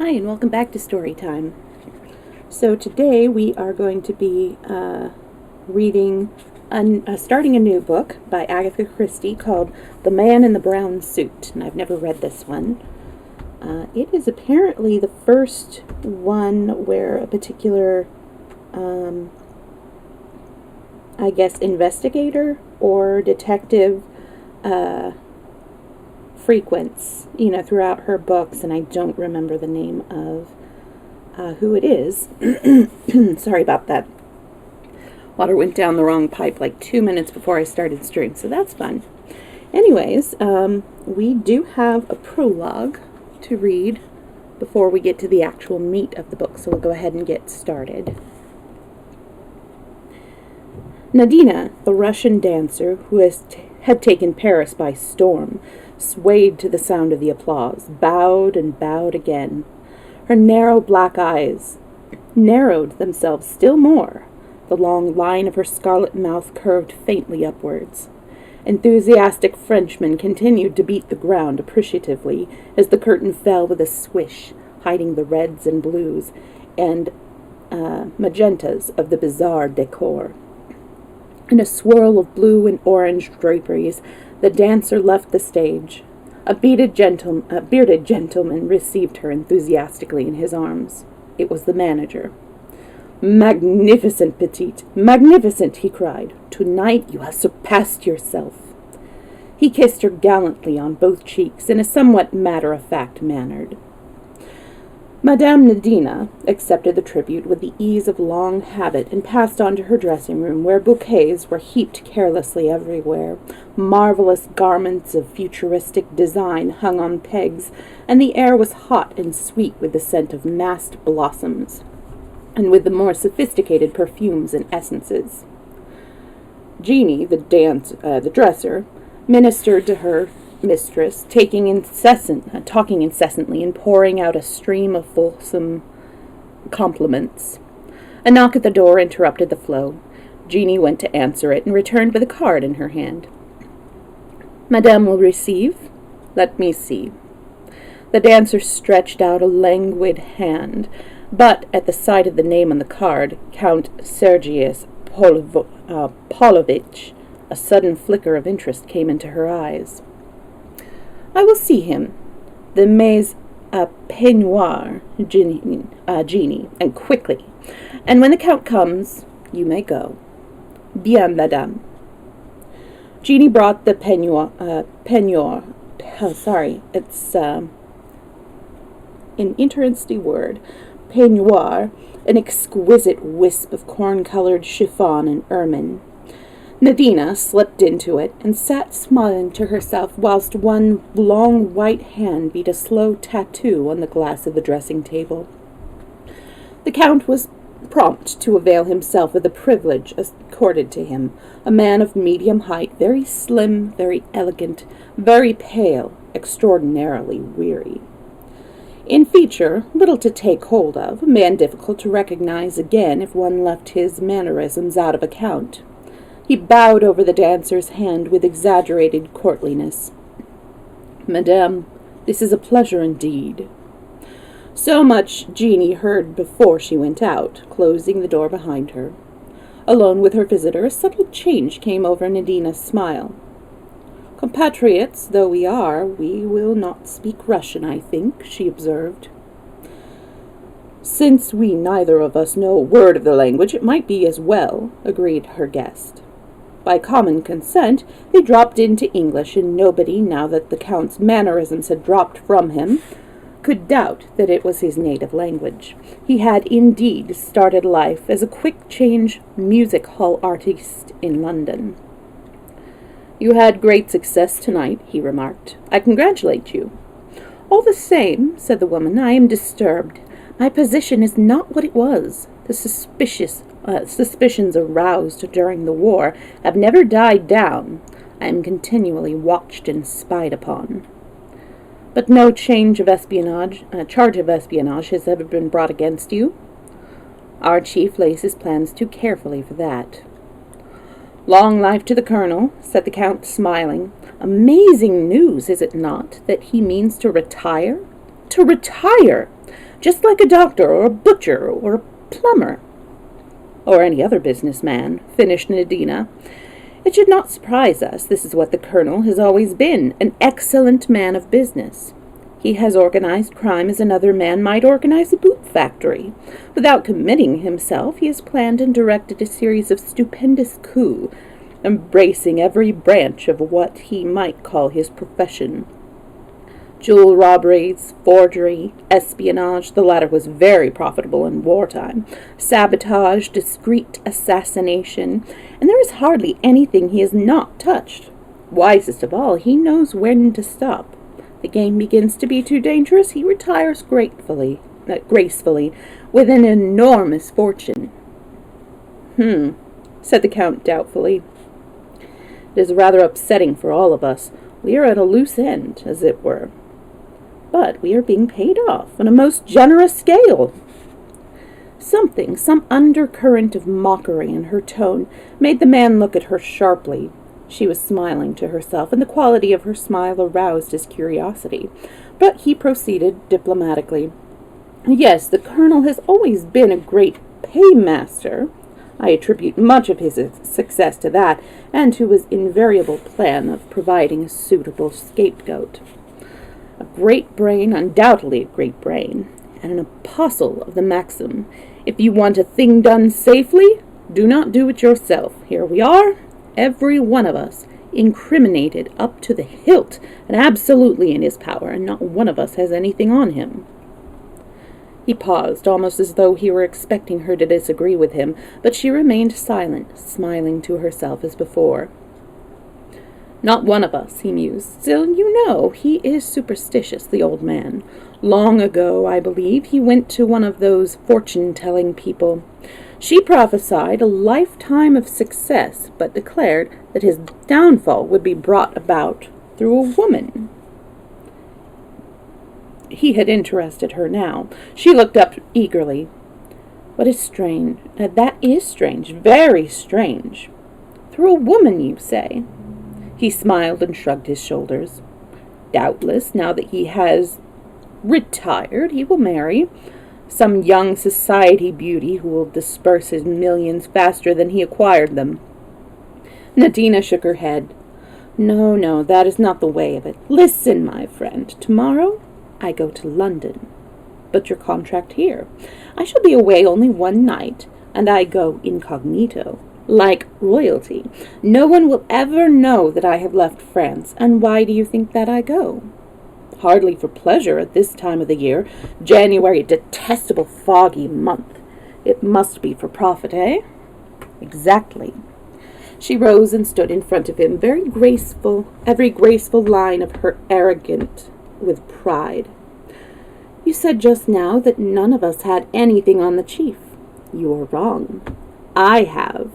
Hi, and welcome back to Storytime. So today we are going to be reading, starting a new book by Agatha Christie called The Man in the Brown Suit, and I've never read this one. It is apparently the first one where a particular, investigator or detective frequents, throughout her books, and I don't remember the name of who it is. Sorry about that. Water went down the wrong pipe like 2 minutes before I started stirring, so that's fun. Anyways, we do have a prologue to read before we get to the actual meat of the book, so we'll go ahead and get started. Nadina, the Russian dancer who had taken Paris by storm, swayed to the sound of the applause, bowed and bowed again. Her narrow black eyes narrowed themselves still more. The long line of her scarlet mouth curved faintly upwards. Enthusiastic Frenchmen continued to beat the ground appreciatively as the curtain fell with a swish, hiding the reds and blues and magentas of the bizarre decor. In a swirl of blue and orange draperies, the dancer left the stage. A bearded gentleman received her enthusiastically in his arms. It was the manager. "Magnificent, Petite! Magnificent!" he cried. "Tonight you have surpassed yourself." He kissed her gallantly on both cheeks in a somewhat matter-of-fact manner. Madame Nadina accepted the tribute with the ease of long habit and passed on to her dressing room, where bouquets were heaped carelessly everywhere. Marvelous garments of futuristic design hung on pegs, and the air was hot and sweet with the scent of massed blossoms, and with the more sophisticated perfumes and essences. Jeannie, the dresser, ministered to her mistress, talking incessantly and pouring out a stream of fulsome compliments. A knock at the door interrupted the flow. Jeannie went to answer it and returned with a card in her hand. "Madame will receive? Let me see." The dancer stretched out a languid hand, but at the sight of the name on the card, Count Sergius Pavlovich, a sudden flicker of interest came into her eyes. "I will see him. The mais peignoir, Jeannie, and quickly. And when the Count comes, you may go." "Bien, madame." Jeannie brought the peignoir. It's an interesting word. Peignoir, an exquisite wisp of corn-colored chiffon and ermine. Nadina slipped into it and sat smiling to herself whilst one long white hand beat a slow tattoo on the glass of the dressing table. The Count was prompt to avail himself of the privilege accorded to him, a man of medium height, very slim, very elegant, very pale, extraordinarily weary. In feature, little to take hold of, a man difficult to recognize again if one left his mannerisms out of account. He bowed over the dancer's hand with exaggerated courtliness. "Madame, this is a pleasure indeed." So much Jeannie heard before she went out, closing the door behind her. Alone with her visitor, a subtle change came over Nadina's smile. "Compatriots though we are, we will not speak Russian, I think," she observed. "Since we neither of us know a word of the language, it might be as well," agreed her guest. By common consent, they dropped into English, and nobody, now that the Count's mannerisms had dropped from him, could doubt that it was his native language. He had indeed started life as a quick-change music hall artiste in London. "You had great success tonight," he remarked. "I congratulate you." "All the same," said the woman, "I am disturbed. My position is not what it was. The suspicions aroused during the war have never died down. I am continually watched and spied upon." "But no charge of espionage has ever been brought against you?" "Our chief lays his plans too carefully for that." "Long life to the Colonel," said the Count, smiling. "Amazing news, is it not, that he means to retire?" "To retire! just like a doctor or a butcher or a plumber. Or any other businessman, finished Nadina. It should not surprise us. This is what the Colonel has always been, an excellent man of business. He has organized crime as another man might organize a boot factory. Without committing himself, he has planned and directed a series of stupendous coups, embracing every branch of what he might call his profession. Jewel robberies, forgery, espionage, the latter was very profitable in wartime, sabotage, discreet assassination, and there is hardly anything he has not touched. Wisest of all, he knows when to stop. The game begins to be too dangerous, he retires gracefully, with an enormous fortune. Said the Count doubtfully. It is rather upsetting for all of us. We are at a loose end, as it were. But we are being paid off on a most generous scale. Some undercurrent of mockery in her tone, made the man look at her sharply. She was smiling to herself, and the quality of her smile aroused his curiosity. But he proceeded diplomatically. Yes, the Colonel has always been a great paymaster. I attribute much of his success to that, and to his invariable plan of providing a suitable scapegoat. A great brain, undoubtedly a great brain, and an apostle of the maxim, if you want a thing done safely, do not do it yourself. Here we are, every one of us, incriminated up to the hilt, and absolutely in his power, and not one of us has anything on him. He paused, almost as though he were expecting her to disagree with him, but she remained silent, smiling to herself as before. Not one of us, he mused. Still, you know, he is superstitious, the old man. Long ago, I believe, he went to one of those fortune-telling people. She prophesied a lifetime of success, but declared that his downfall would be brought about through a woman. He had interested her now. She looked up eagerly. What is strange? That is strange, very strange. Through a woman, you say? He smiled and shrugged his shoulders. Doubtless, now that he has retired, he will marry some young society beauty who will disperse his millions faster than he acquired them. Nadina shook her head. No, that is not the way of it. Listen, my friend, tomorrow I go to London. But your contract here. I shall be away only one night, and I go incognito. Like royalty. No one will ever know that I have left France, and why do you think that I go? Hardly for pleasure at this time of the year. January, a detestable foggy month. It must be for profit, eh? Exactly. She rose and stood in front of him, every graceful line of her arrogant with pride. You said just now that none of us had anything on the chief. You are wrong. I have.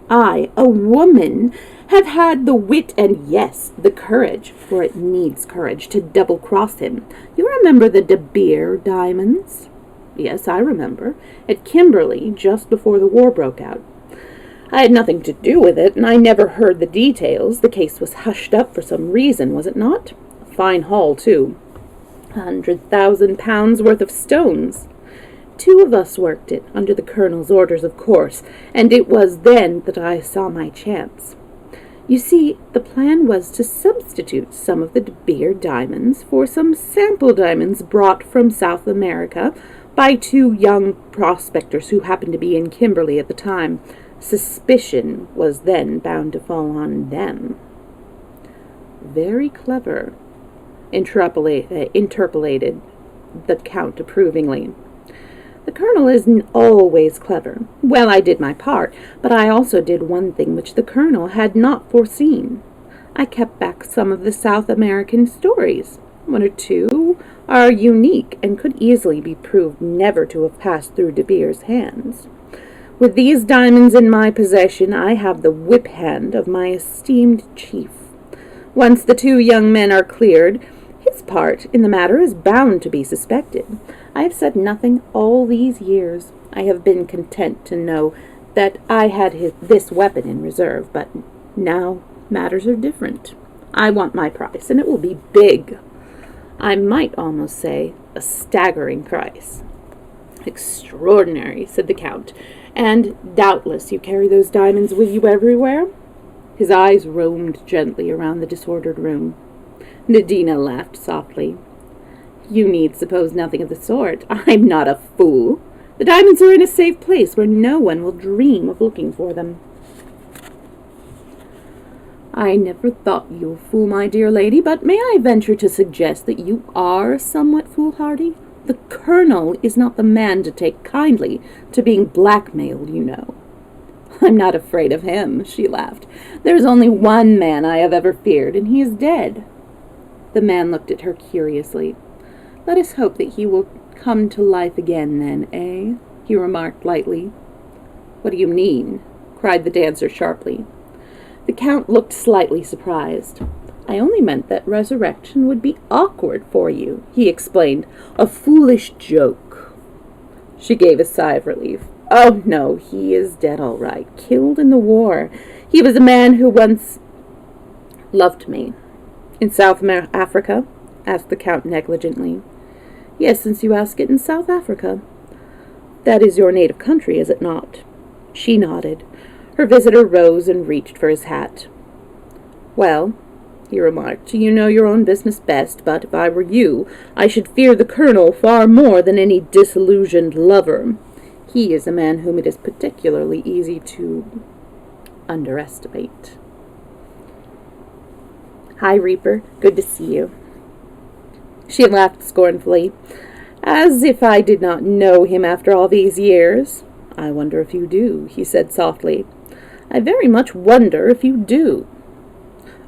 I, a woman, have had the wit and, yes, the courage, for it needs courage, to double-cross him. You remember the De Beer diamonds? Yes, I remember. At Kimberley, just before the war broke out. I had nothing to do with it, and I never heard the details. The case was hushed up for some reason, was it not? A fine haul, too. £100,000 worth of stones. 2 of us worked it, under the Colonel's orders, of course, and it was then that I saw my chance. You see, the plan was to substitute some of the De Beer diamonds for some sample diamonds brought from South America by 2 young prospectors who happened to be in Kimberley at the time. Suspicion was then bound to fall on them. Very clever, interpolated the Count approvingly. The Colonel isn't always clever. Well, I did my part, but I also did one thing which the Colonel had not foreseen. I kept back some of the South American stories. 1 or 2 are unique and could easily be proved never to have passed through De Beer's hands. With these diamonds in my possession, I have the whip hand of my esteemed chief. Once the 2 young men are cleared, his part in the matter is bound to be suspected. I have said nothing all these years. I have been content to know that I had this weapon in reserve, but now matters are different. I want my price, and it will be big. I might almost say a staggering price. Extraordinary, said the Count. And doubtless you carry those diamonds with you everywhere? His eyes roamed gently around the disordered room. Nadina laughed softly. You need suppose nothing of the sort. I'm not a fool. The diamonds are in a safe place where no one will dream of looking for them. I never thought you a fool, my dear lady, but may I venture to suggest that you are somewhat foolhardy? The Colonel is not the man to take kindly to being blackmailed, you know. I'm not afraid of him, she laughed. There is only one man I have ever feared, and he is dead. The man looked at her curiously. Let us hope that he will come to life again, then, eh? He remarked lightly. What do you mean? Cried the dancer sharply. The Count looked slightly surprised. I only meant that resurrection would be awkward for you, he explained. A foolish joke. She gave a sigh of relief. Oh, no, he is dead all right, killed in the war. He was a man who once loved me. In South Africa? Asked the Count negligently. Yes, since you ask it, in South Africa. That is your native country, is it not? She nodded. Her visitor rose and reached for his hat. Well, he remarked, you know your own business best, but if I were you, I should fear the Colonel far more than any disillusioned lover. He is a man whom it is particularly easy to underestimate. Hi, Reaper. Good to see you. She laughed scornfully. As if I did not know him after all these years. I wonder if you do, he said softly. I very much wonder if you do.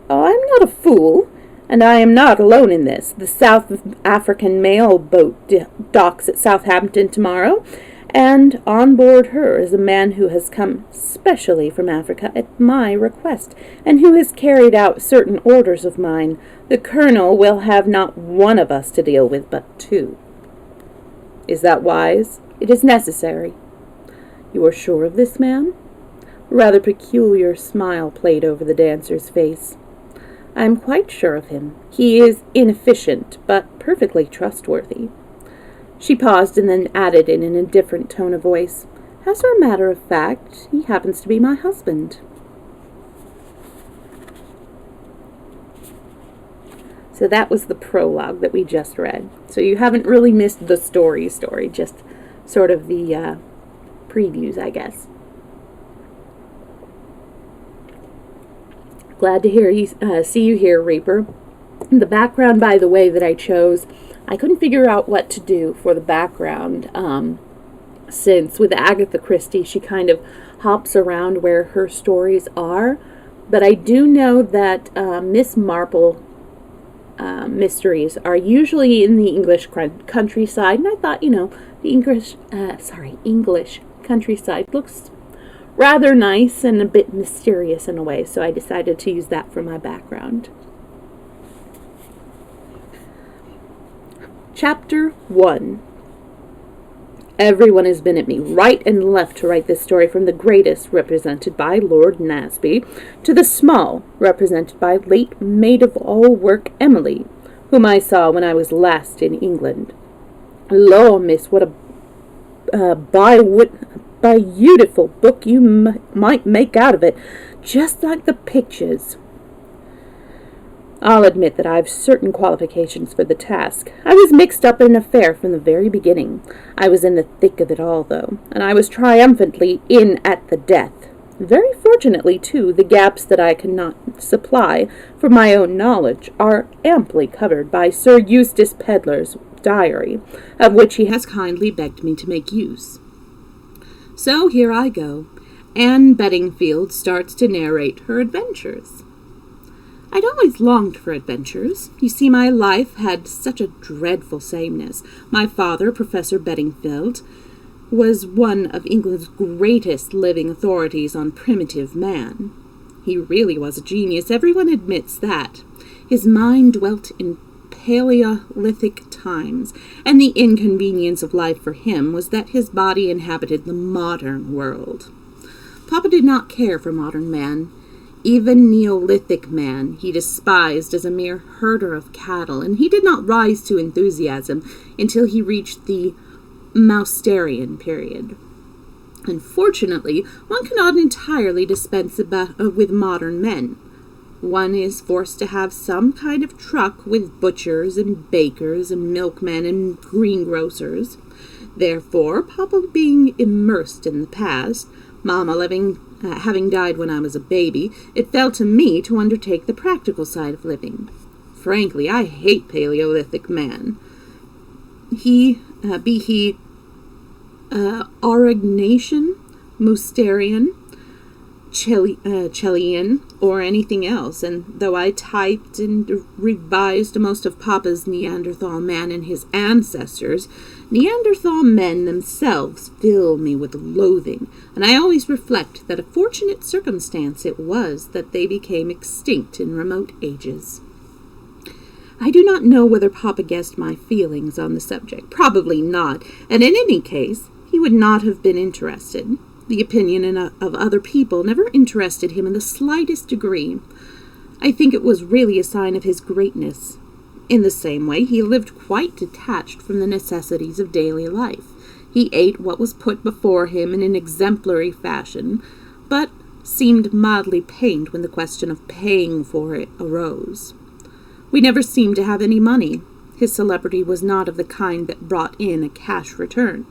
Oh, I'm not a fool, and I am not alone in this. The South African mail boat docks at Southampton tomorrow, and on board her is a man who has come specially from Africa at my request, and who has carried out certain orders of mine. The Colonel will have not one of us to deal with, but two. Is that wise? It is necessary. You are sure of this man? A rather peculiar smile played over the dancer's face. I am quite sure of him. He is inefficient, but perfectly trustworthy. She paused and then added in an indifferent tone of voice, as a matter of fact, he happens to be my husband. So that was the prologue that we just read. So you haven't really missed the story, just sort of the previews, I guess. Glad to hear you, see you here, Reaper. The background, by the way, that I chose, I couldn't figure out what to do for the background, since with Agatha Christie, she kind of hops around where her stories are. But I do know that Miss Marple mysteries are usually in the English countryside, and I thought, the English countryside looks rather nice and a bit mysterious in a way, so I decided to use that for my background. Chapter 1. Everyone has been at me right and left to write this story, from the greatest, represented by Lord Nasby, to the small, represented by late maid-of-all-work Emily, whom I saw when I was last in England. Law, miss, what a beautiful book you might make out of it, just like the pictures. I'll admit that I've certain qualifications for the task. I was mixed up in an affair from the very beginning. I was in the thick of it all, though, and I was triumphantly in at the death. Very fortunately, too, the gaps that I cannot supply from my own knowledge are amply covered by Sir Eustace Pedler's diary, of which he has kindly begged me to make use. So here I go. Anne Bedingfield starts to narrate her adventures. I'd always longed for adventures. You see, my life had such a dreadful sameness. My father, Professor Bedingfield, was one of England's greatest living authorities on primitive man. He really was a genius. Everyone admits that. His mind dwelt in Paleolithic times, and the inconvenience of life for him was that his body inhabited the modern world. Papa did not care for modern man. Even Neolithic man he despised as a mere herder of cattle, and he did not rise to enthusiasm until he reached the Mousterian period. Unfortunately, one cannot entirely dispense with modern men. One is forced to have some kind of truck with butchers and bakers and milkmen and greengrocers. Therefore, Papa being immersed in the past, Mama having died when I was a baby, it fell to me to undertake the practical side of living. Frankly, I hate Paleolithic man. Be he Aurignacian, Mousterian, Chelian, or anything else, and though I typed and revised most of Papa's Neanderthal man and his ancestors, Neanderthal men themselves fill me with loathing, and I always reflect that a fortunate circumstance it was that they became extinct in remote ages. I do not know whether Papa guessed my feelings on the subject. Probably not, and in any case, he would not have been interested. The opinion of other people never interested him in the slightest degree. I think it was really a sign of his greatness. In the same way, he lived quite detached from the necessities of daily life. He ate what was put before him in an exemplary fashion, but seemed mildly pained when the question of paying for it arose. We never seemed to have any money. His celebrity was not of the kind that brought in a cash return.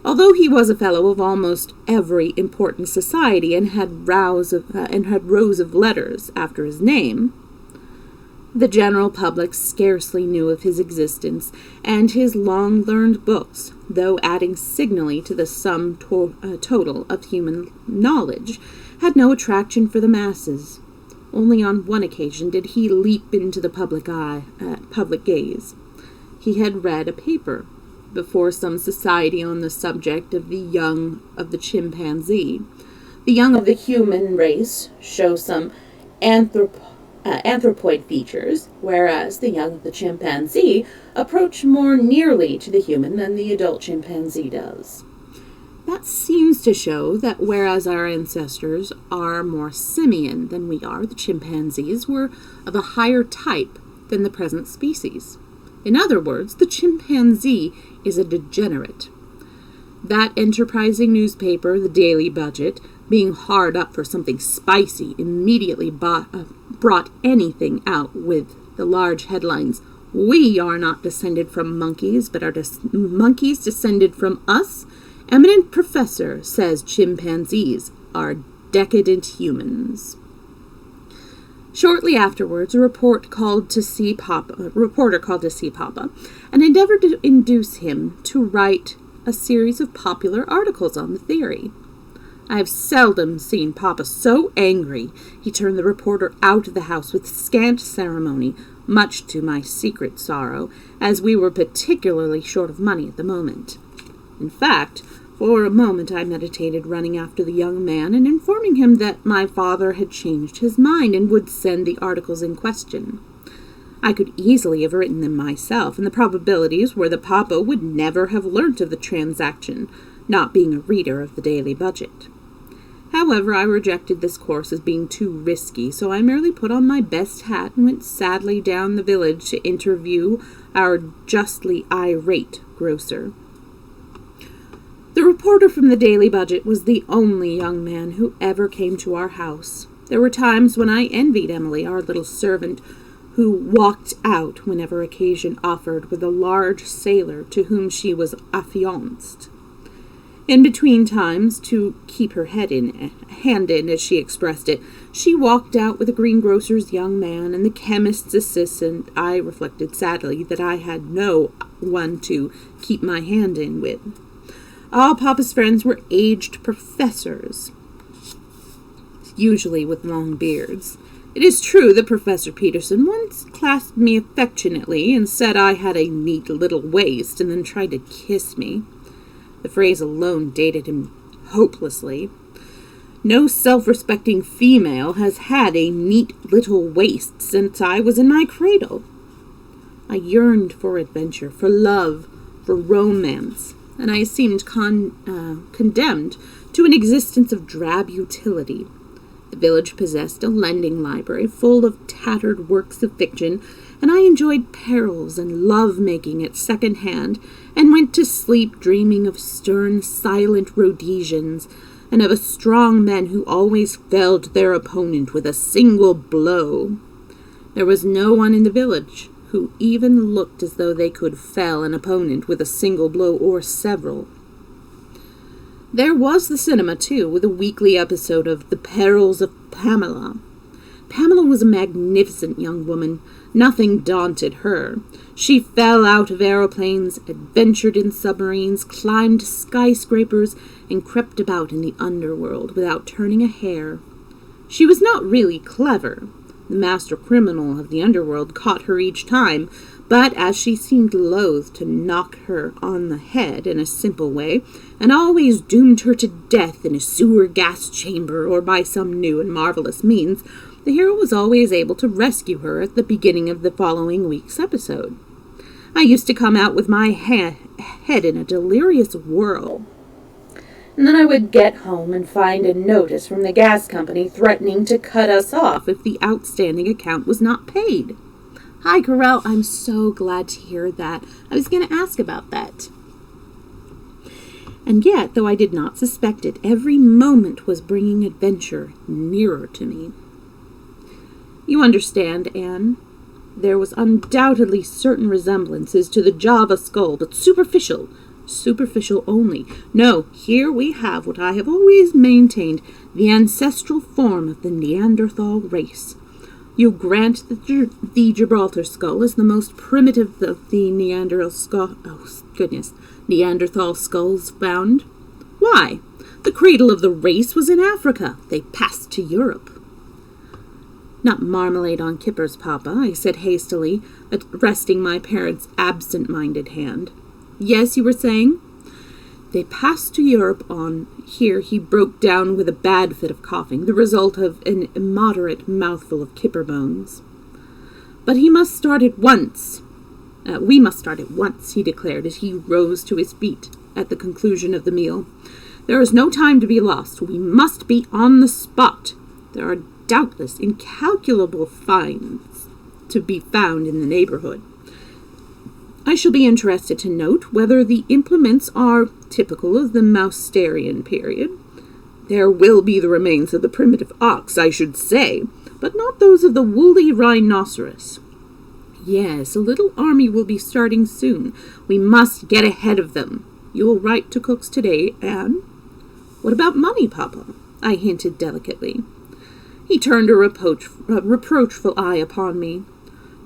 Although he was a fellow of almost every important society and had rows of letters after his name, the general public scarcely knew of his existence, and his long-learned books, though adding signally to the sum total of human knowledge, had no attraction for the masses. Only on one occasion did he leap into the public gaze. He had read a paper before some society on the subject of the young of the chimpanzee. The young of the human race show some anthropoid features, whereas the young of the chimpanzee approach more nearly to the human than the adult chimpanzee does. That seems to show that whereas our ancestors are more simian than we are, the chimpanzees were of a higher type than the present species. In other words, the chimpanzee is a degenerate. That enterprising newspaper, the Daily Budget, being hard up for something spicy, immediately brought anything out with the large headlines, "We are not descended from monkeys, but are monkeys descended from us? Eminent professor says chimpanzees are decadent humans." Shortly afterwards, a reporter called to see Papa and endeavored to induce him to write a series of popular articles on the theory. I have seldom seen Papa so angry. He turned the reporter out of the house with scant ceremony, much to my secret sorrow, as we were particularly short of money at the moment. In fact, for a moment I meditated running after the young man and informing him that my father had changed his mind and would send the articles in question. I could easily have written them myself, and the probabilities were that Papa would never have learnt of the transaction, not being a reader of the Daily Budget. However, I rejected this course as being too risky, so I merely put on my best hat and went sadly down the village to interview our justly irate grocer. The reporter from the Daily Budget was the only young man who ever came to our house. There were times when I envied Emily, our little servant, who walked out whenever occasion offered with a large sailor to whom she was affianced. In between times, to keep her hand in, as she expressed it, she walked out with the greengrocer's young man and the chemist's assistant. I reflected sadly that I had no one to keep my hand in with. All Papa's friends were aged professors, usually with long beards. It is true that Professor Peterson once clasped me affectionately and said I had a neat little waist, and then tried to kiss me. The phrase alone dated him hopelessly. No self-respecting female has had a neat little waist since I was in my cradle. I yearned for adventure, for love, for romance, and I seemed condemned to an existence of drab utility. The The village possessed a lending library full of tattered works of fiction, and I enjoyed perils and love-making at second hand, and went to sleep dreaming of stern, silent Rhodesians, and of strong men who always felled their opponent with a single blow. There was no one in the village who even looked as though they could fell an opponent with a single blow or several. There was the cinema, too, with a weekly episode of The Perils of Pamela. Pamela was a magnificent young woman. Nothing daunted her. She fell out of aeroplanes, adventured in submarines, climbed skyscrapers, and crept about in the underworld without turning a hair. She was not really clever. The master criminal of the underworld caught her each time, but as she seemed loath to knock her on the head in a simple way, and always doomed her to death in a sewer gas chamber or by some new and marvelous means, the hero was always able to rescue her at the beginning of the following week's episode. I used to come out with my head in a delirious whirl. And then I would get home and find a notice from the gas company threatening to cut us off if the outstanding account was not paid. Hi, Corel. I'm so glad to hear that. I was going to ask about that. And yet, though I did not suspect it, every moment was bringing adventure nearer to me. You understand, Anne. There was undoubtedly certain resemblances to the Java skull, but superficial only. No, here we have what I have always maintained, the ancestral form of the Neanderthal race. You grant that the Gibraltar skull is the most primitive of the Neanderthal skulls found. Why? The cradle of the race was in Africa. They passed to Europe. Not marmalade on kippers, Papa, I said hastily, resting my parent's absent-minded hand. Yes, you were saying? They passed to Europe on... Here he broke down with a bad fit of coughing, the result of an immoderate mouthful of kipper bones. But he must start at once. We must start at once, he declared as he rose to his feet at the conclusion of the meal. There is no time to be lost. We must be on the spot. There are doubtless incalculable finds to be found in the neighborhood. I shall be interested to note whether the implements are typical of the Mousterian period. There will be the remains of the primitive ox, I should say, but not those of the woolly rhinoceros. Yes, a little army will be starting soon. We must get ahead of them. You will write to Cooks today, Anne? What about money, Papa? I hinted delicately. He turned a reproachful eye upon me.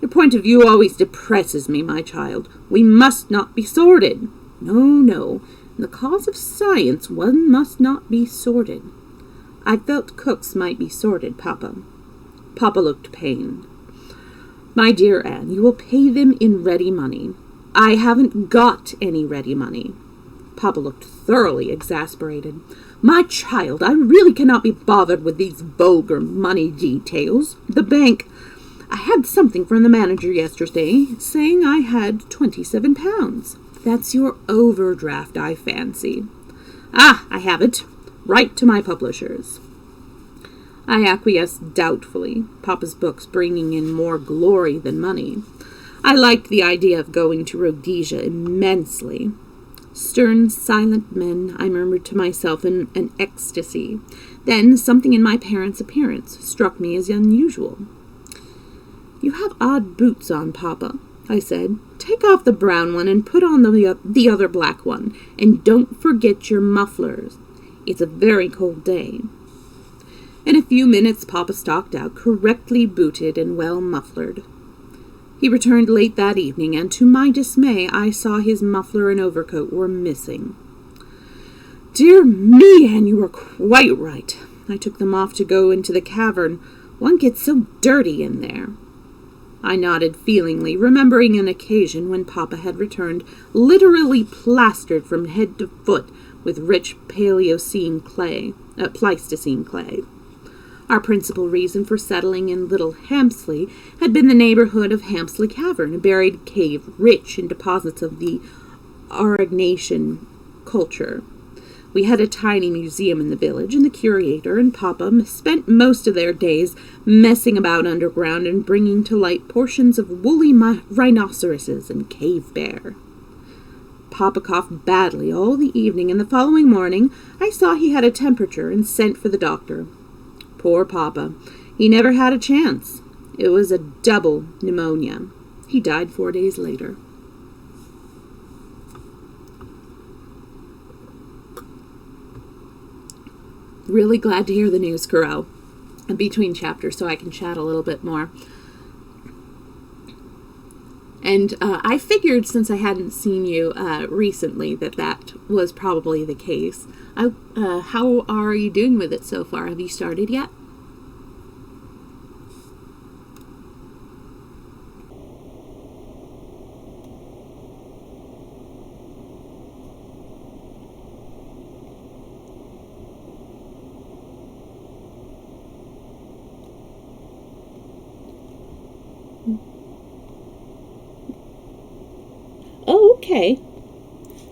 Your point of view always depresses me, my child. We must not be sordid. No. In the cause of science, one must not be sordid. I felt Cooks might be sordid, Papa. Papa looked pained. My dear Anne, you will pay them in ready money. I haven't got any ready money. Papa looked thoroughly exasperated. My child, I really cannot be bothered with these vulgar money details. The bank... I had something from the manager yesterday saying I had £27. That's your overdraft, I fancy. Ah, I have it. Write to my publishers. I acquiesced doubtfully, Papa's books bringing in more glory than money. I liked the idea of going to Rhodesia immensely. Stern, silent men, I murmured to myself in an ecstasy. Then something in my parents' appearance struck me as unusual. You have odd boots on, Papa, I said. Take off the brown one and put on the other black one, and don't forget your mufflers. It's a very cold day. In a few minutes Papa stalked out, correctly booted and well mufflered. He returned late that evening, and to my dismay I saw his muffler and overcoat were missing. Dear me, Anne, you were quite right. I took them off to go into the cavern. One gets so dirty in there. I nodded feelingly, remembering an occasion when Papa had returned, literally plastered from head to foot with rich Pleistocene clay. Our principal reason for settling in Little Hampsley had been the neighborhood of Hampsley Cavern, a buried cave rich in deposits of the Aurignacian culture. We had a tiny museum in the village, and the curator and Papa spent most of their days messing about underground and bringing to light portions of woolly rhinoceroses and cave bear. Papa coughed badly all the evening, and the following morning I saw he had a temperature and sent for the doctor. Poor Papa. He never had a chance. It was a double pneumonia. He died 4 days later. Really glad to hear the news, Carell. Between chapters, so I can chat a little bit more. And I figured, since I hadn't seen you recently, that was probably the case. How are you doing with it so far? Have you started yet? Oh, okay.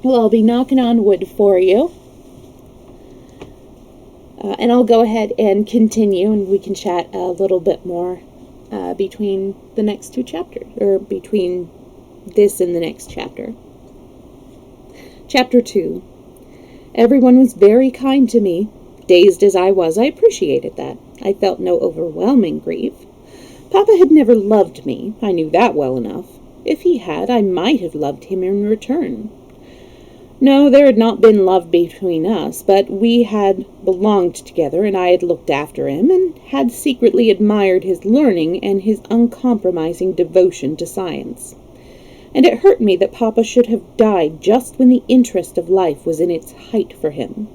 Well, I'll be knocking on wood for you. And I'll go ahead and continue, and we can chat a little bit more between the next two chapters, or between this and the next chapter. Chapter 2. Everyone was very kind to me. Dazed as I was, I appreciated that. I felt no overwhelming grief. Papa had never loved me. I knew that well enough. If he had, I might have loved him in return. No, there had not been love between us, but we had belonged together, and I had looked after him, and had secretly admired his learning and his uncompromising devotion to science. And it hurt me that Papa should have died just when the interest of life was in its height for him.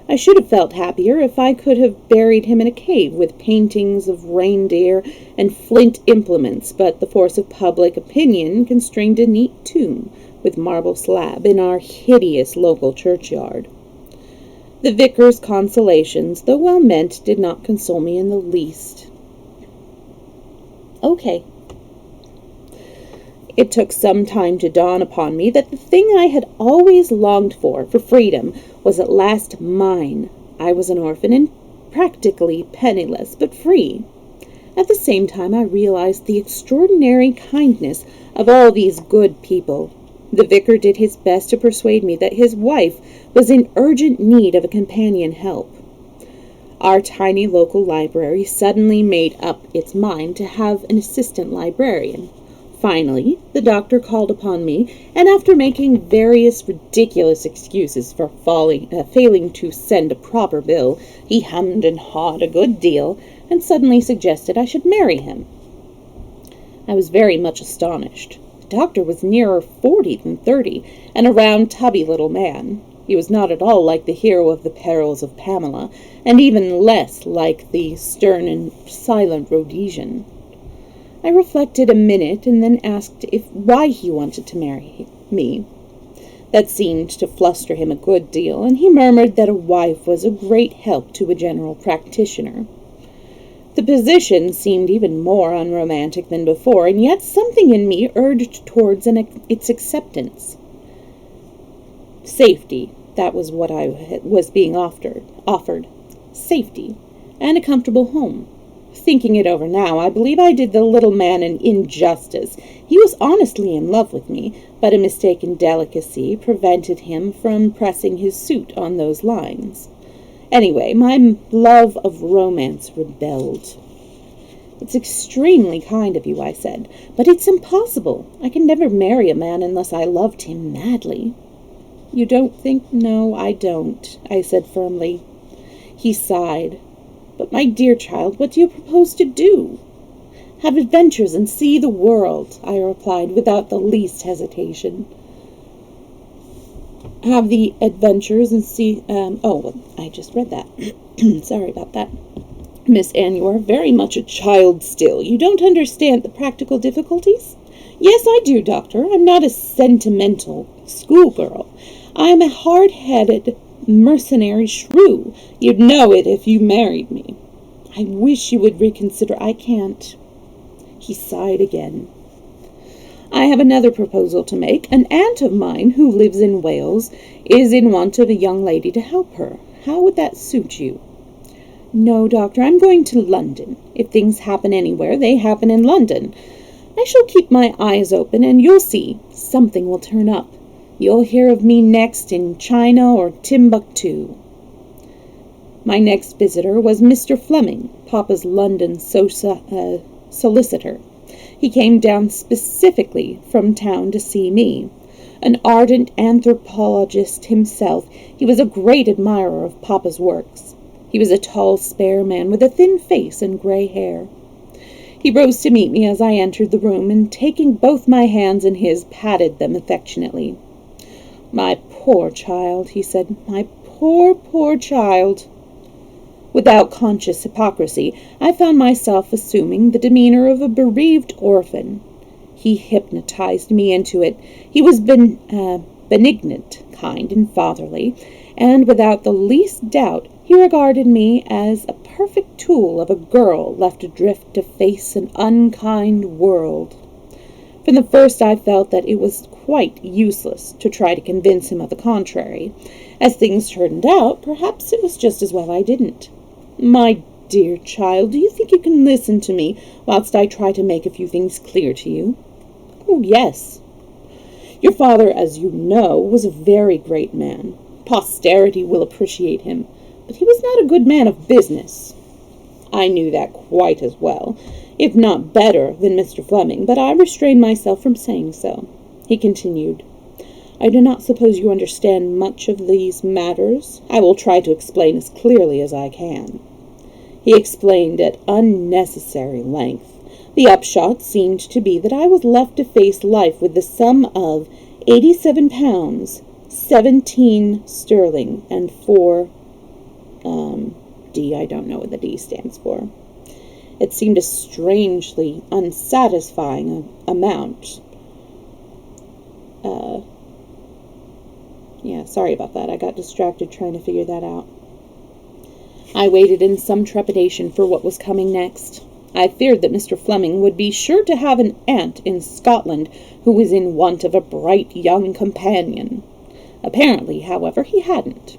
I should have felt happier if I could have buried him in a cave with paintings of reindeer and flint implements, but the force of public opinion constrained a neat tomb with marble slab in our hideous local churchyard. The vicar's consolations, though well meant, did not console me in the least. Okay. It took some time to dawn upon me that the thing I had always longed for freedom, was at last mine. I was an orphan and practically penniless, but free. At the same time, I realized the extraordinary kindness of all these good people. The vicar did his best to persuade me that his wife was in urgent need of a companion help. Our tiny local library suddenly made up its mind to have an assistant librarian. Finally, the doctor called upon me, and after making various ridiculous excuses for failing to send a proper bill, he hummed and hawed a good deal, and suddenly suggested I should marry him. I was very much astonished. The doctor was nearer 40 than 30, and a round, tubby little man. He was not at all like the hero of the Perils of Pamela, and even less like the stern and silent Rhodesian. I reflected a minute and then asked why he wanted to marry me. That seemed to fluster him a good deal, and he murmured that a wife was a great help to a general practitioner. The position seemed even more unromantic than before, and yet something in me urged towards its acceptance. Safety, that was what I was being offered. Safety, and a comfortable home. Thinking it over now, I believe I did the little man an injustice. He was honestly in love with me, but a mistaken delicacy prevented him from pressing his suit on those lines. Anyway, my love of romance rebelled. "It's extremely kind of you," I said, "but it's impossible. I can never marry a man unless I loved him madly." "You don't think—" "No, I don't," I said firmly. He sighed. "But, my dear child, what do you propose to do?" "Have adventures and see the world," I replied without the least hesitation. "Have the adventures and see—" I just read that. Sorry about that. "Miss Anne, you are very much a child still. You don't understand the practical difficulties?" "Yes, I do, Doctor. I'm not a sentimental schoolgirl. I'm a hard-headed mercenary shrew. You'd know it if you married me." "I wish you would reconsider." "I can't." He sighed again. I have another proposal to make. An aunt of mine, who lives in Wales, is in want of a young lady to help her. How would that suit you?" "No, Doctor, I'm going to London. If things happen anywhere, they happen in London. I shall keep my eyes open, and you'll see, something will turn up. You'll hear of me next in China or Timbuktu." My next visitor was Mr. Fleming, Papa's London solicitor. He came down specifically from town to see me. An ardent anthropologist himself, he was a great admirer of Papa's works. He was a tall, spare man with a thin face and gray hair. He rose to meet me as I entered the room, and taking both my hands in his, patted them affectionately. "My poor child," he said, "my poor, poor child." Without conscious hypocrisy, I found myself assuming the demeanor of a bereaved orphan. He hypnotized me into it. He was benignant, kind, and fatherly, and without the least doubt he regarded me as a perfect tool of a girl left adrift to face an unkind world. From the first I felt that it was quite useless to try to convince him of the contrary. As things turned out, perhaps it was just as well I didn't. "My dear child, do you think you can listen to me whilst I try to make a few things clear to you?" "Oh, yes." "Your father, as you know, was a very great man. Posterity will appreciate him, but he was not a good man of business." I knew that quite as well, if not better, than Mr. Fleming, but I restrained myself from saying so. He continued, "I do not suppose you understand much of these matters. I will try to explain as clearly as I can." He explained at unnecessary length. The upshot seemed to be that I was left to face life with the sum of £87, 17 sterling, and 4 D. I don't know what the D stands for. It seemed a strangely unsatisfying amount. Sorry about that. I got distracted trying to figure that out. I waited in some trepidation for what was coming next. I feared that Mr. Fleming would be sure to have an aunt in Scotland who was in want of a bright young companion. Apparently, however, he hadn't.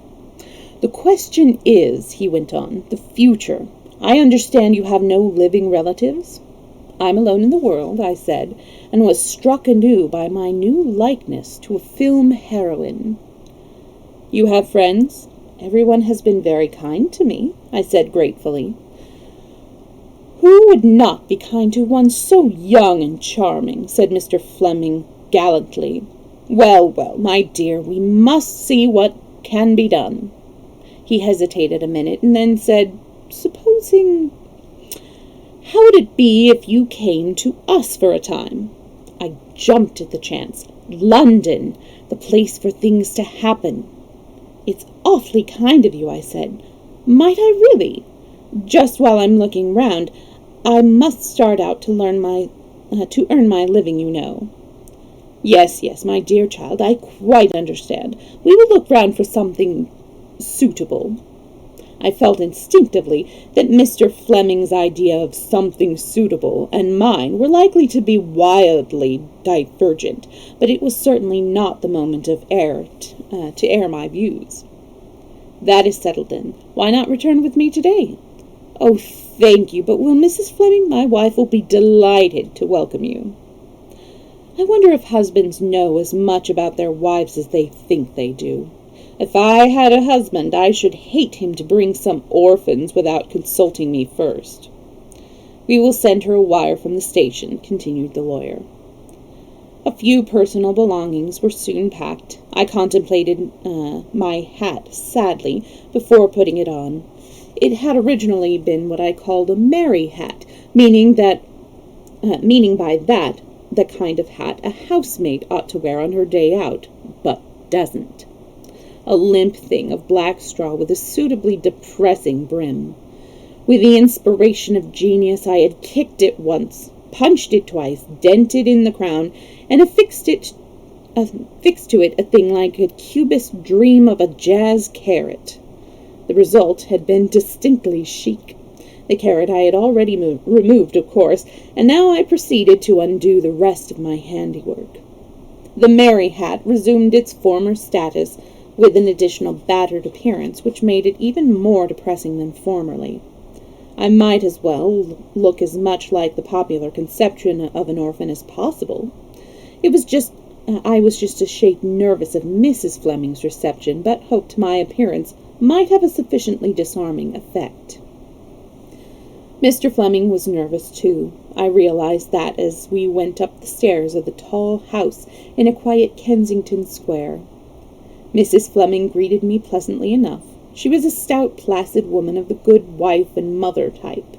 "The question is," he went on, "the future. I understand you have no living relatives?" "I'm alone in the world," I said, and was struck anew by my new likeness to a film heroine. "You have friends?" "Everyone has been very kind to me," I said gratefully. "Who would not be kind to one so young and charming?" said Mr. Fleming gallantly. Well, my dear, we must see what can be done." He hesitated a minute and then said, "Supposing... how would it be if you came to us for a time?" I jumped at the chance. London, the place for things to happen. "It's awfully kind of you," I said. "Might I really? Just while I'm looking round. I must start out to earn my living, you know." Yes, my dear child, I quite understand. We will look round for something suitable." I felt instinctively that Mr. Fleming's idea of something suitable and mine were likely to be wildly divergent, but it was certainly not the moment to air my views. "That is settled then. Why not return with me today?" "Oh, thank you, but will Mrs. Fleming, my wife, will be delighted to welcome you." I wonder if husbands know as much about their wives as they think they do. If I had a husband, I should hate him to bring some orphans without consulting me first. "We will send her a wire from the station," continued the lawyer. A few personal belongings were soon packed. I contemplated my hat sadly before putting it on. It had originally been what I called a Mary hat, meaning by that the kind of hat a housemaid ought to wear on her day out, but doesn't. A limp thing of black straw with a suitably depressing brim. With the inspiration of genius, I had kicked it once, punched it twice, dented in the crown, and affixed to it a thing like a cubist dream of a jazz carrot. The result had been distinctly chic. The carrot I had already removed, of course, and now I proceeded to undo the rest of my handiwork. The merry hat resumed its former status, with an additional battered appearance which made it even more depressing than formerly. I might as well look as much like the popular conception of an orphan as possible. I was just a shade nervous of Mrs. Fleming's reception, but hoped my appearance might have a sufficiently disarming effect. Mr. Fleming was nervous too. I realized that as we went up the stairs of the tall house in a quiet Kensington square. Mrs. Fleming greeted me pleasantly enough. She was a stout, placid woman of the good wife and mother type.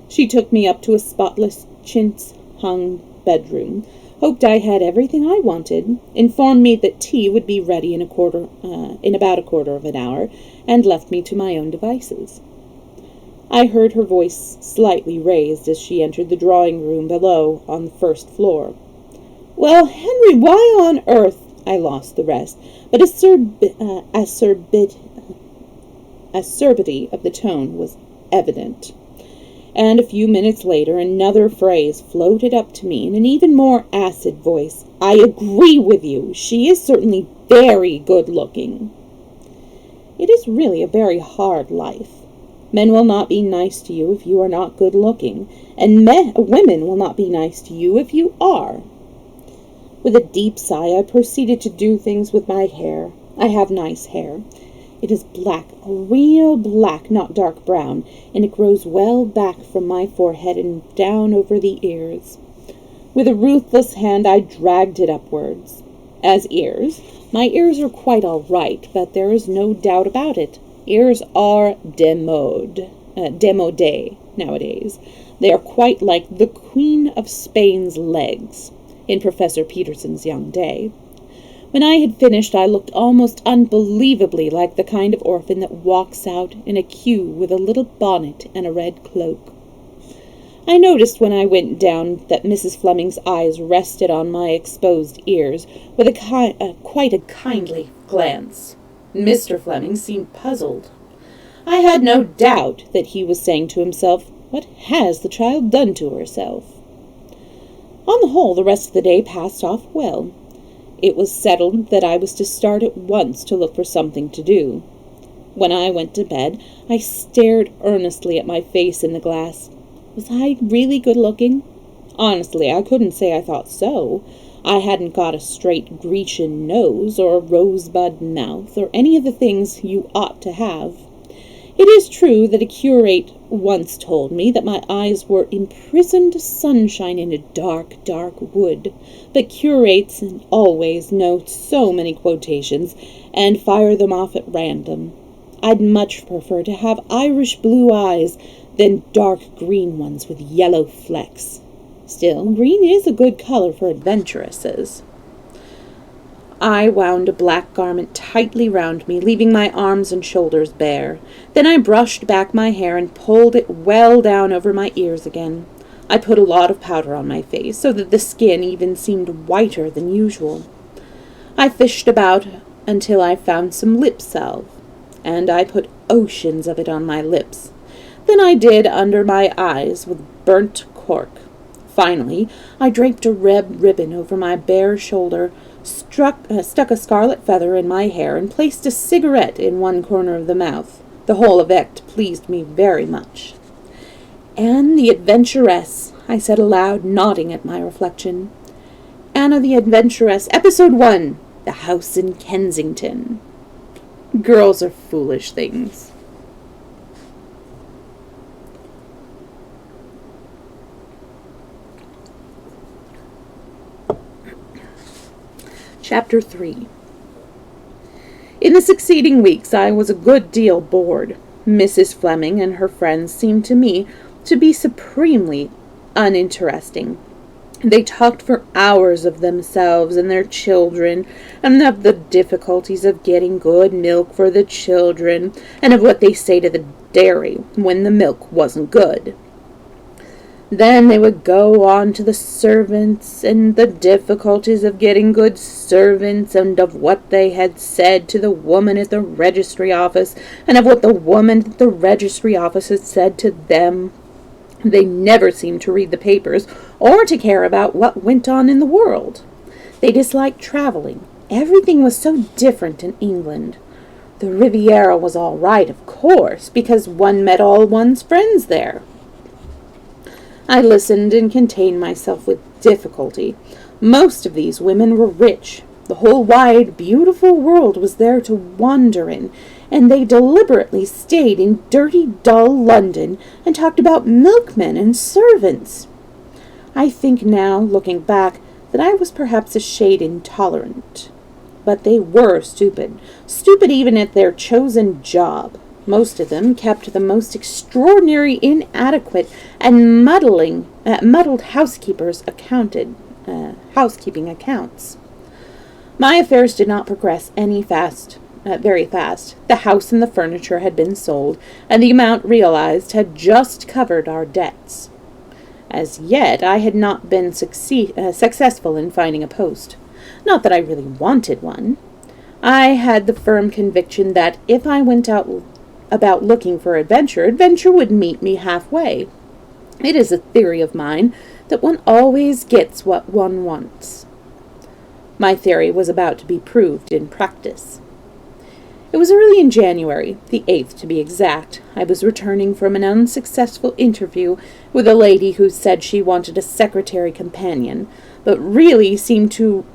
She took me up to a spotless, chintz-hung bedroom, hoped I had everything I wanted, informed me that tea would be ready in about a quarter of an hour, and left me to my own devices. I heard her voice slightly raised as she entered the drawing-room below on the first floor. "Well, Henry, why on earth—" I lost the rest, but acerbity of the tone was evident. And a few minutes later another phrase floated up to me in an even more acid voice. "I agree with you. She is certainly very good-looking." It is really a very hard life. Men will not be nice to you if you are not good-looking, and women will not be nice to you if you are. With a deep sigh, I proceeded to do things with my hair. I have nice hair. It is black, a real black, not dark brown, and it grows well back from my forehead and down over the ears. With a ruthless hand, I dragged it upwards. As ears, my ears are quite all right, but there is no doubt about it. Ears are démodé nowadays. They are quite like the Queen of Spain's legs in Professor Peterson's young day. When I had finished, I looked almost unbelievably like the kind of orphan that walks out in a queue with a little bonnet and a red cloak. I noticed when I went down that Mrs. Fleming's eyes rested on my exposed ears with quite a kindly glance. Mr. Fleming seemed puzzled. I had no doubt that he was saying to himself, "What has the child done to herself?" On the whole, the rest of the day passed off well. It was settled that I was to start at once to look for something to do. When I went to bed, I stared earnestly at my face in the glass. Was I really good-looking? Honestly, I couldn't say I thought so. I hadn't got a straight Grecian nose, or a rosebud mouth, or any of the things you ought to have. It is true that a curate once told me that my eyes were imprisoned sunshine in a dark, dark wood, but curates always know so many quotations and fire them off at random. I'd much prefer to have Irish blue eyes than dark green ones with yellow flecks. Still, green is a good color for adventuresses. I wound a black garment tightly round me, leaving my arms and shoulders bare. Then I brushed back my hair and pulled it well down over my ears again. I put a lot of powder on my face, so that the skin even seemed whiter than usual. I fished about until I found some lip salve, and I put oceans of it on my lips. Then I did under my eyes with burnt cork. Finally, I draped a red ribbon over my bare shoulder, stuck a scarlet feather in my hair, and placed a cigarette in one corner of the mouth. The whole effect pleased me very much. "Anne the Adventuress," I said aloud, nodding at my reflection. "Anna the Adventuress, Episode 1, The House in Kensington." Girls are foolish things. Chapter 3. In the succeeding weeks I was a good deal bored. Mrs. Fleming and her friends seemed to me to be supremely uninteresting. They talked for hours of themselves and their children, and of the difficulties of getting good milk for the children, and of what they say to the dairy when the milk wasn't good. Then they would go on to the servants, and the difficulties of getting good servants, and of what they had said to the woman at the registry office, and of what the woman at the registry office had said to them. They never seemed to read the papers, or to care about what went on in the world. They disliked traveling. Everything was so different in England. The Riviera was all right, of course, because one met all one's friends there. I listened and contained myself with difficulty. Most of these women were rich. The whole wide, beautiful world was there to wander in, and they deliberately stayed in dirty, dull London and talked about milkmen and servants. I think now, looking back, that I was perhaps a shade intolerant. But they were stupid even at their chosen job. Most of them kept the most extraordinary, inadequate, and muddled housekeeping accounts. My affairs did not progress very fast. The house and the furniture had been sold, and the amount realized had just covered our debts. As yet, I had not been successful in finding a post. Not that I really wanted one. I had the firm conviction that if I went out about looking for adventure would meet me halfway. It is a theory of mine that one always gets what one wants. My theory was about to be proved in practice. It was early in January, the 8th to be exact. I was returning from an unsuccessful interview with a lady who said she wanted a secretary companion, but really seemed to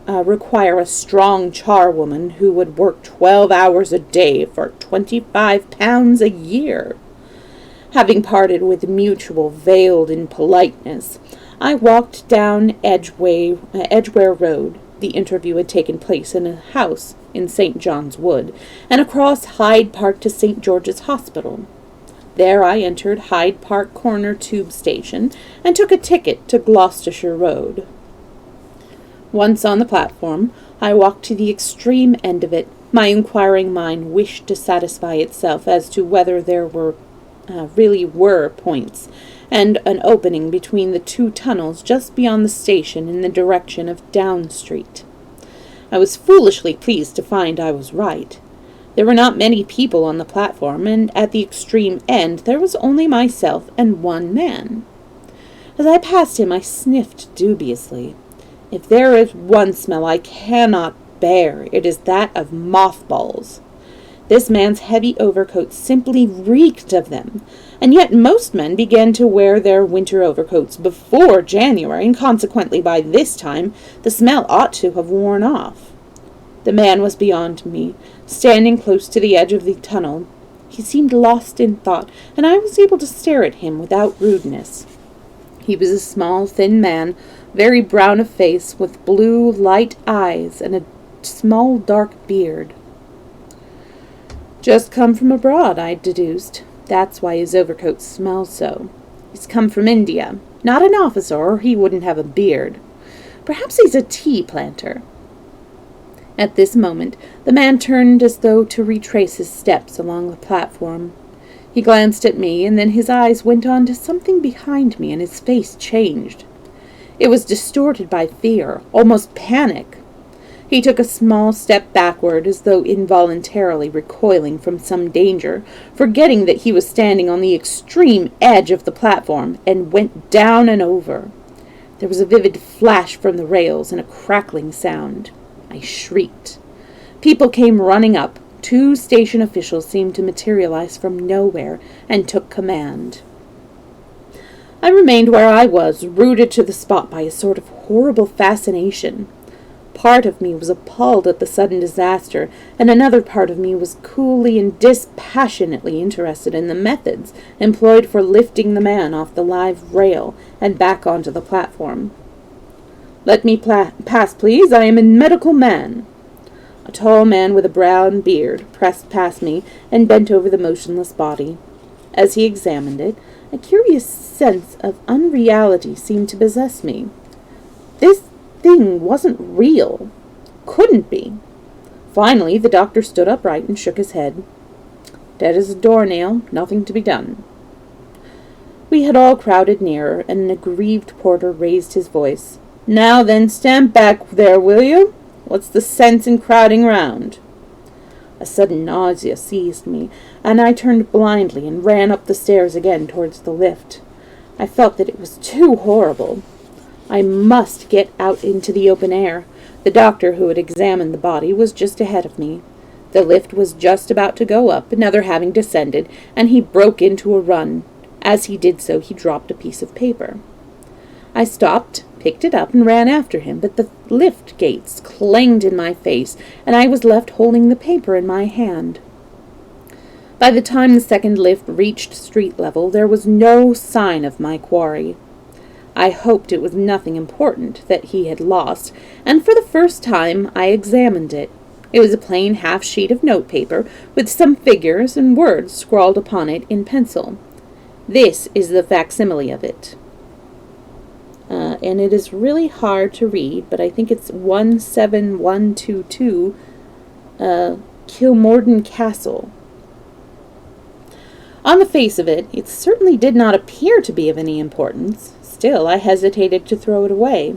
require a strong charwoman who would work 12 hours a day for £25 a year. Having parted with mutual veiled in politeness, I walked down Edgware Road. The interview had taken place in a house in St. John's Wood, and across Hyde Park to St. George's Hospital. There I entered Hyde Park Corner Tube Station and took a ticket to Gloucestershire Road. Once on the platform, I walked to the extreme end of it. My inquiring mind wished to satisfy itself as to whether there really were points, and an opening between the two tunnels just beyond the station in the direction of Down Street. I was foolishly pleased to find I was right. There were not many people on the platform, and at the extreme end there was only myself and one man. As I passed him, I sniffed dubiously. If there is one smell I cannot bear, it is that of mothballs. This man's heavy overcoat simply reeked of them, and yet most men began to wear their winter overcoats before January, and consequently by this time the smell ought to have worn off. The man was beyond me, standing close to the edge of the tunnel. He seemed lost in thought, and I was able to stare at him without rudeness. He was a small, thin man, very brown of face, with blue, light eyes and a small, dark beard. Just come from abroad, I deduced. That's why his overcoat smells so. He's come from India. Not an officer, or he wouldn't have a beard. Perhaps he's a tea planter. At this moment, the man turned as though to retrace his steps along the platform. He glanced at me, and then his eyes went on to something behind me, and his face changed. It was distorted by fear, almost panic. He took a small step backward, as though involuntarily recoiling from some danger, forgetting that he was standing on the extreme edge of the platform, and went down and over. There was a vivid flash from the rails, and a crackling sound. I shrieked. People came running up. 2 station officials seemed to materialize from nowhere, and took command. I remained where I was, rooted to the spot by a sort of horrible fascination. Part of me was appalled at the sudden disaster, and another part of me was coolly and dispassionately interested in the methods employed for lifting the man off the live rail and back onto the platform. "Let me pass, please. I am a medical man." A tall man with a brown beard pressed past me and bent over the motionless body. As he examined it, a curious sense of unreality seemed to possess me. This thing wasn't real. Couldn't be. Finally, the doctor stood upright and shook his head. "Dead as a doornail. Nothing to be done." We had all crowded nearer, and an aggrieved porter raised his voice. "Now then, stand back there, will you? What's the sense in crowding round?" A sudden nausea seized me, and I turned blindly and ran up the stairs again towards the lift. I felt that it was too horrible. I must get out into the open air. The doctor who had examined the body was just ahead of me. The lift was just about to go up, another having descended, and he broke into a run. As he did so, he dropped a piece of paper. I stopped, picked it up, and ran after him, but the lift gates clanged in my face, and I was left holding the paper in my hand. By the time the second lift reached street level, there was no sign of my quarry. I hoped it was nothing important that he had lost, and for the first time I examined it. It was a plain half-sheet of notepaper, with some figures and words scrawled upon it in pencil. This is the facsimile of it. And it is really hard to read, but I think it's 17122 Kilmorden Castle. On the face of it, it certainly did not appear to be of any importance. Still, I hesitated to throw it away.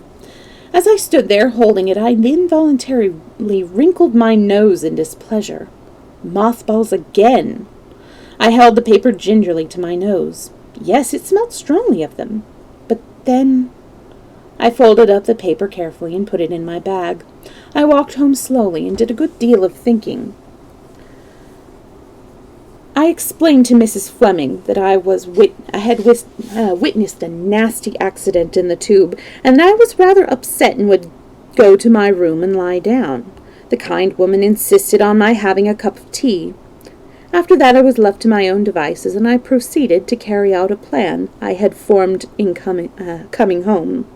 As I stood there holding it, I involuntarily wrinkled my nose in displeasure. Mothballs again! I held the paper gingerly to my nose. Yes, it smelled strongly of them. But then I folded up the paper carefully and put it in my bag. I walked home slowly and did a good deal of thinking. I explained to Mrs. Fleming that I had witnessed a nasty accident in the tube, and that I was rather upset and would go to my room and lie down. The kind woman insisted on my having a cup of tea. After that I was left to my own devices, and I proceeded to carry out a plan I had formed in coming home.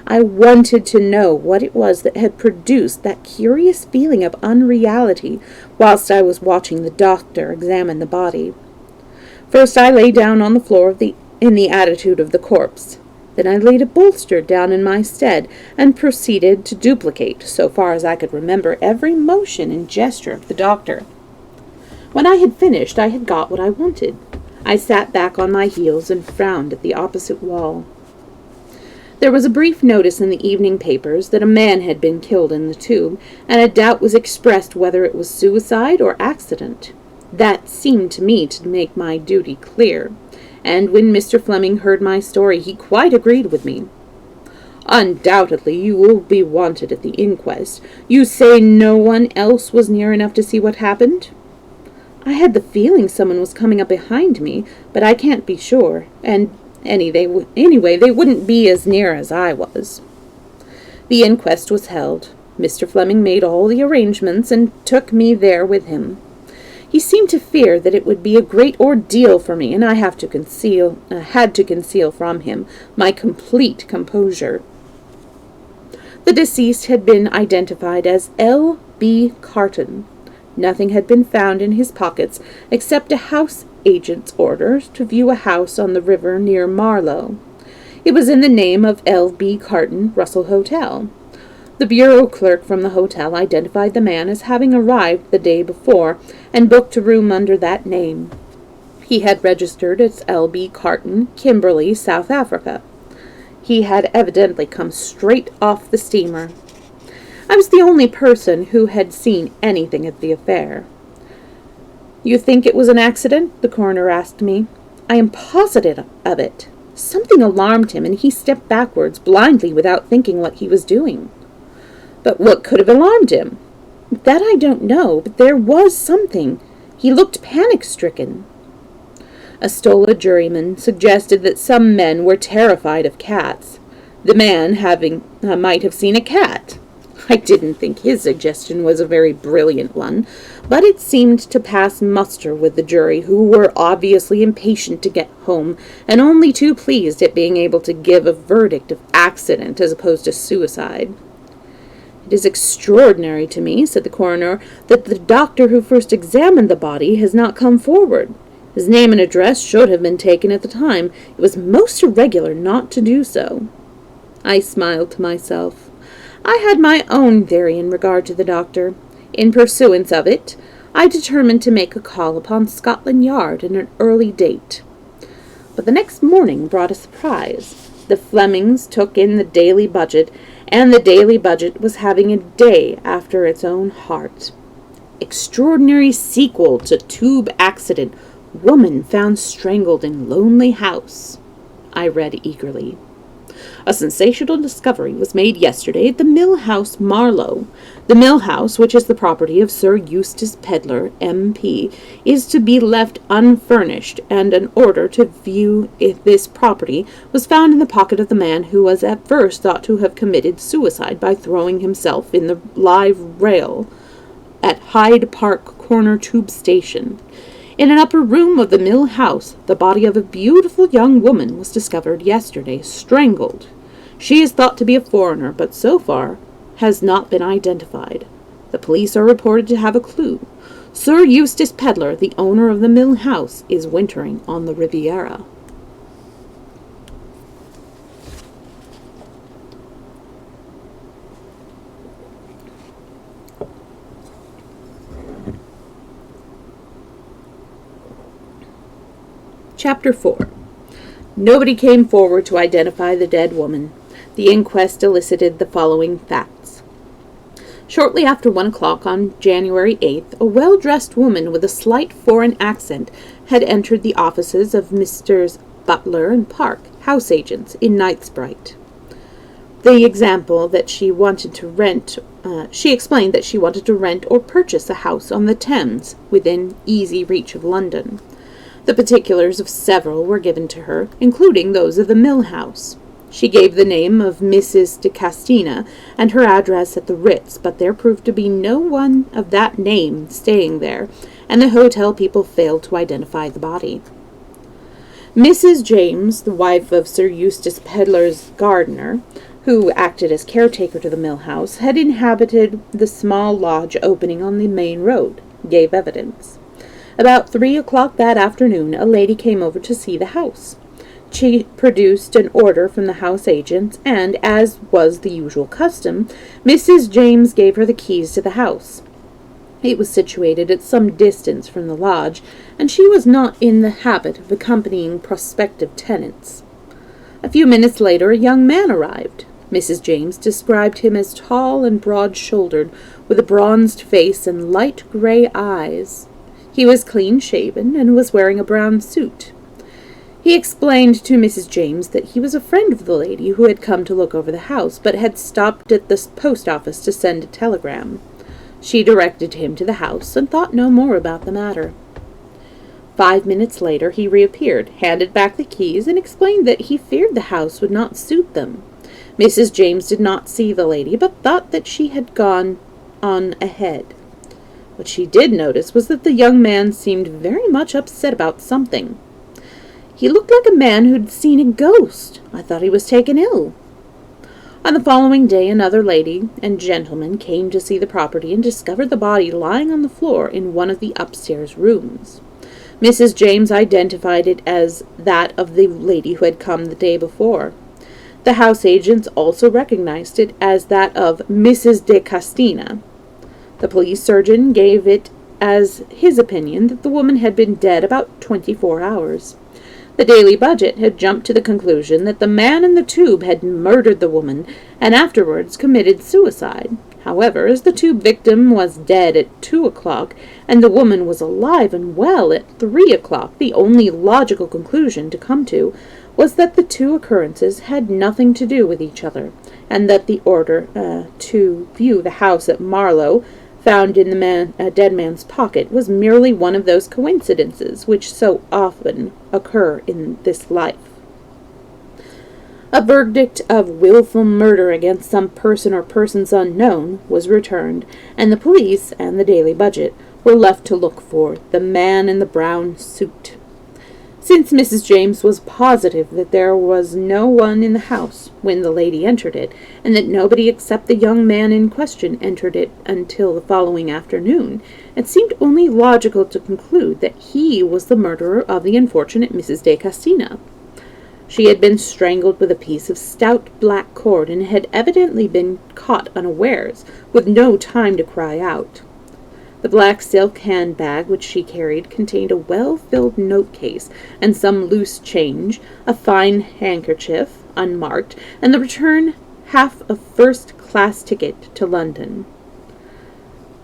I wanted to know what it was that had produced that curious feeling of unreality whilst I was watching the doctor examine the body. First I lay down on the floor in the attitude of the corpse. Then I laid a bolster down in my stead, and proceeded to duplicate, so far as I could remember, every motion and gesture of the doctor. When I had finished, I had got what I wanted. I sat back on my heels and frowned at the opposite wall. There was a brief notice in the evening papers that a man had been killed in the tube, and a doubt was expressed whether it was suicide or accident. That seemed to me to make my duty clear, and when Mr. Fleming heard my story, he quite agreed with me. "Undoubtedly you will be wanted at the inquest. You say no one else was near enough to see what happened?" "I had the feeling someone was coming up behind me, but I can't be sure, and anyway, they wouldn't be as near as I was." The inquest was held. Mr. Fleming made all the arrangements and took me there with him. He seemed to fear that it would be a great ordeal for me, and I had to conceal from him my complete composure. The deceased had been identified as L. B. Carton. Nothing had been found in his pockets except a house agent's order to view a house on the river near Marlow. It was in the name of L. B. Carton, Russell Hotel. The bureau clerk from the hotel identified the man as having arrived the day before and booked a room under that name. He had registered as L. B. Carton, Kimberley, South Africa. He had evidently come straight off the steamer. I was the only person who had seen anything of the affair. "You think it was an accident?" the coroner asked me. "I am positive of it. Something alarmed him, and he stepped backwards blindly without thinking what he was doing." "But what could have alarmed him?" "That I don't know, but there was something. He looked panic-stricken." A Stola juryman suggested that some men were terrified of cats. The man might have seen a cat. I didn't think his suggestion was a very brilliant one, but it seemed to pass muster with the jury, who were obviously impatient to get home, and only too pleased at being able to give a verdict of accident as opposed to suicide. "It is extraordinary to me," said the coroner, "that the doctor who first examined the body has not come forward. His name and address should have been taken at the time. It was most irregular not to do so." I smiled to myself. I had my own theory in regard to the doctor. In pursuance of it, I determined to make a call upon Scotland Yard at an early date. But the next morning brought a surprise. The Flemings took in the Daily Budget, and the Daily Budget was having a day after its own heart. Extraordinary sequel to tube accident. Woman found strangled in lonely house. I read eagerly. A sensational discovery was made yesterday at the Mill House, Marlow. The Mill House, which is the property of Sir Eustace Pedler, M.P., is to be left unfurnished, and an order to view if this property was found in the pocket of the man who was at first thought to have committed suicide by throwing himself in the live rail at Hyde Park Corner Tube Station. In an upper room of the Mill House, the body of a beautiful young woman was discovered yesterday, strangled. She is thought to be a foreigner, but so far has not been identified. The police are reported to have a clue. Sir Eustace Pedler, the owner of the Mill House, is wintering on the Riviera. Chapter 4. Nobody came forward to identify the dead woman. The inquest elicited the following facts. Shortly after 1 o'clock on January 8th, a well-dressed woman with a slight foreign accent had entered the offices of Messrs. Butler and Park, house agents, in Knightsbridge. She explained that she wanted to rent or purchase a house on the Thames within easy reach of London. The particulars of several were given to her, including those of the Mill House. She gave the name of Mrs. de Castina and her address at the Ritz, but there proved to be no one of that name staying there, and the hotel people failed to identify the body. Mrs. James, the wife of Sir Eustace Pedler's gardener, who acted as caretaker to the Mill House, had inhabited the small lodge opening on the main road, gave evidence. About 3 o'clock that afternoon, a lady came over to see the house. She produced an order from the house agents, and, as was the usual custom, Mrs. James gave her the keys to the house. It was situated at some distance from the lodge, and she was not in the habit of accompanying prospective tenants. A few minutes later, a young man arrived. Mrs. James described him as tall and broad-shouldered, with a bronzed face and light grey eyes. He was clean-shaven and was wearing a brown suit. He explained to Mrs. James that he was a friend of the lady who had come to look over the house, but had stopped at the post office to send a telegram. She directed him to the house and thought no more about the matter. 5 minutes later he reappeared, handed back the keys, and explained that he feared the house would not suit them. Mrs. James did not see the lady, but thought that she had gone on ahead. What she did notice was that the young man seemed very much upset about something. He looked like a man who'd seen a ghost. I thought he was taken ill. On the following day, another lady and gentleman came to see the property and discovered the body lying on the floor in one of the upstairs rooms. Mrs. James identified it as that of the lady who had come the day before. The house agents also recognized it as that of Mrs. de Castina. The police surgeon gave it as his opinion that the woman had been dead about 24 hours. The Daily Budget had jumped to the conclusion that the man in the tube had murdered the woman and afterwards committed suicide. However, as the tube victim was dead at 2 o'clock and the woman was alive and well at 3 o'clock, the only logical conclusion to come to was that the two occurrences had nothing to do with each other, and that the order to view the house at Marlow found in the dead man's pocket was merely one of those coincidences which so often occur in this life. A verdict of willful murder against some person or persons unknown was returned, and the police and the Daily Budget were left to look for the man in the brown suit. Since Mrs. James was positive that there was no one in the house when the lady entered it, and that nobody except the young man in question entered it until the following afternoon, it seemed only logical to conclude that he was the murderer of the unfortunate Mrs. de Castina. She had been strangled with a piece of stout black cord, and had evidently been caught unawares, with no time to cry out. The black silk handbag which she carried contained a well-filled note-case and some loose change, a fine handkerchief, unmarked, and the return half a first-class ticket to London.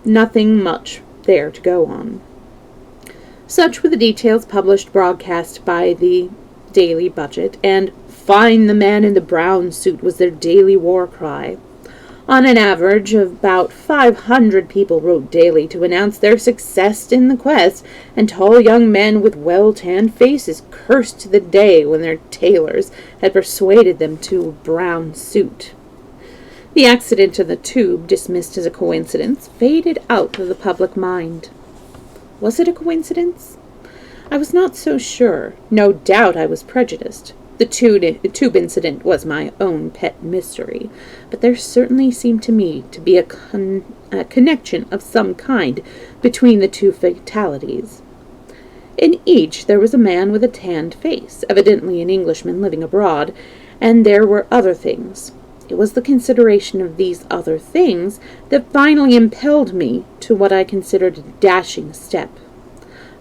Nothing much there to go on. Such were the details published broadcast by the Daily Budget, and "Find the man in the brown suit" was their daily war cry. On an average, about 500 people wrote daily to announce their success in the quest, and tall young men with well-tanned faces cursed the day when their tailors had persuaded them to a brown suit. The accident in the tube, dismissed as a coincidence, faded out of the public mind. Was it a coincidence? I was not so sure. No doubt I was prejudiced. The tube incident was my own pet mystery, but there certainly seemed to me to be a connection of some kind between the two fatalities. In each there was a man with a tanned face, evidently an Englishman living abroad, and there were other things. It was the consideration of these other things that finally impelled me to what I considered a dashing step.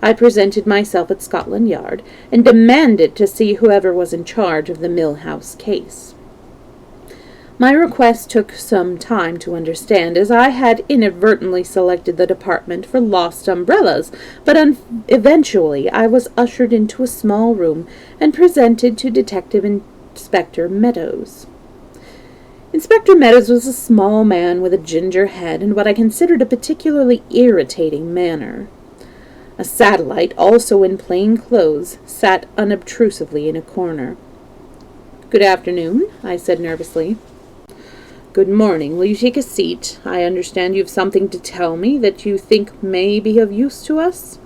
I presented myself at Scotland Yard and demanded to see whoever was in charge of the Mill House case. My request took some time to understand, as I had inadvertently selected the department for lost umbrellas, but eventually I was ushered into a small room and presented to Detective Inspector Meadows. Inspector Meadows was a small man with a ginger head and what I considered a particularly irritating manner. A satellite, also in plain clothes, sat unobtrusively in a corner. "Good afternoon," I said nervously. "Good morning. Will you take a seat? I understand you have something to tell me that you think may be of use to us."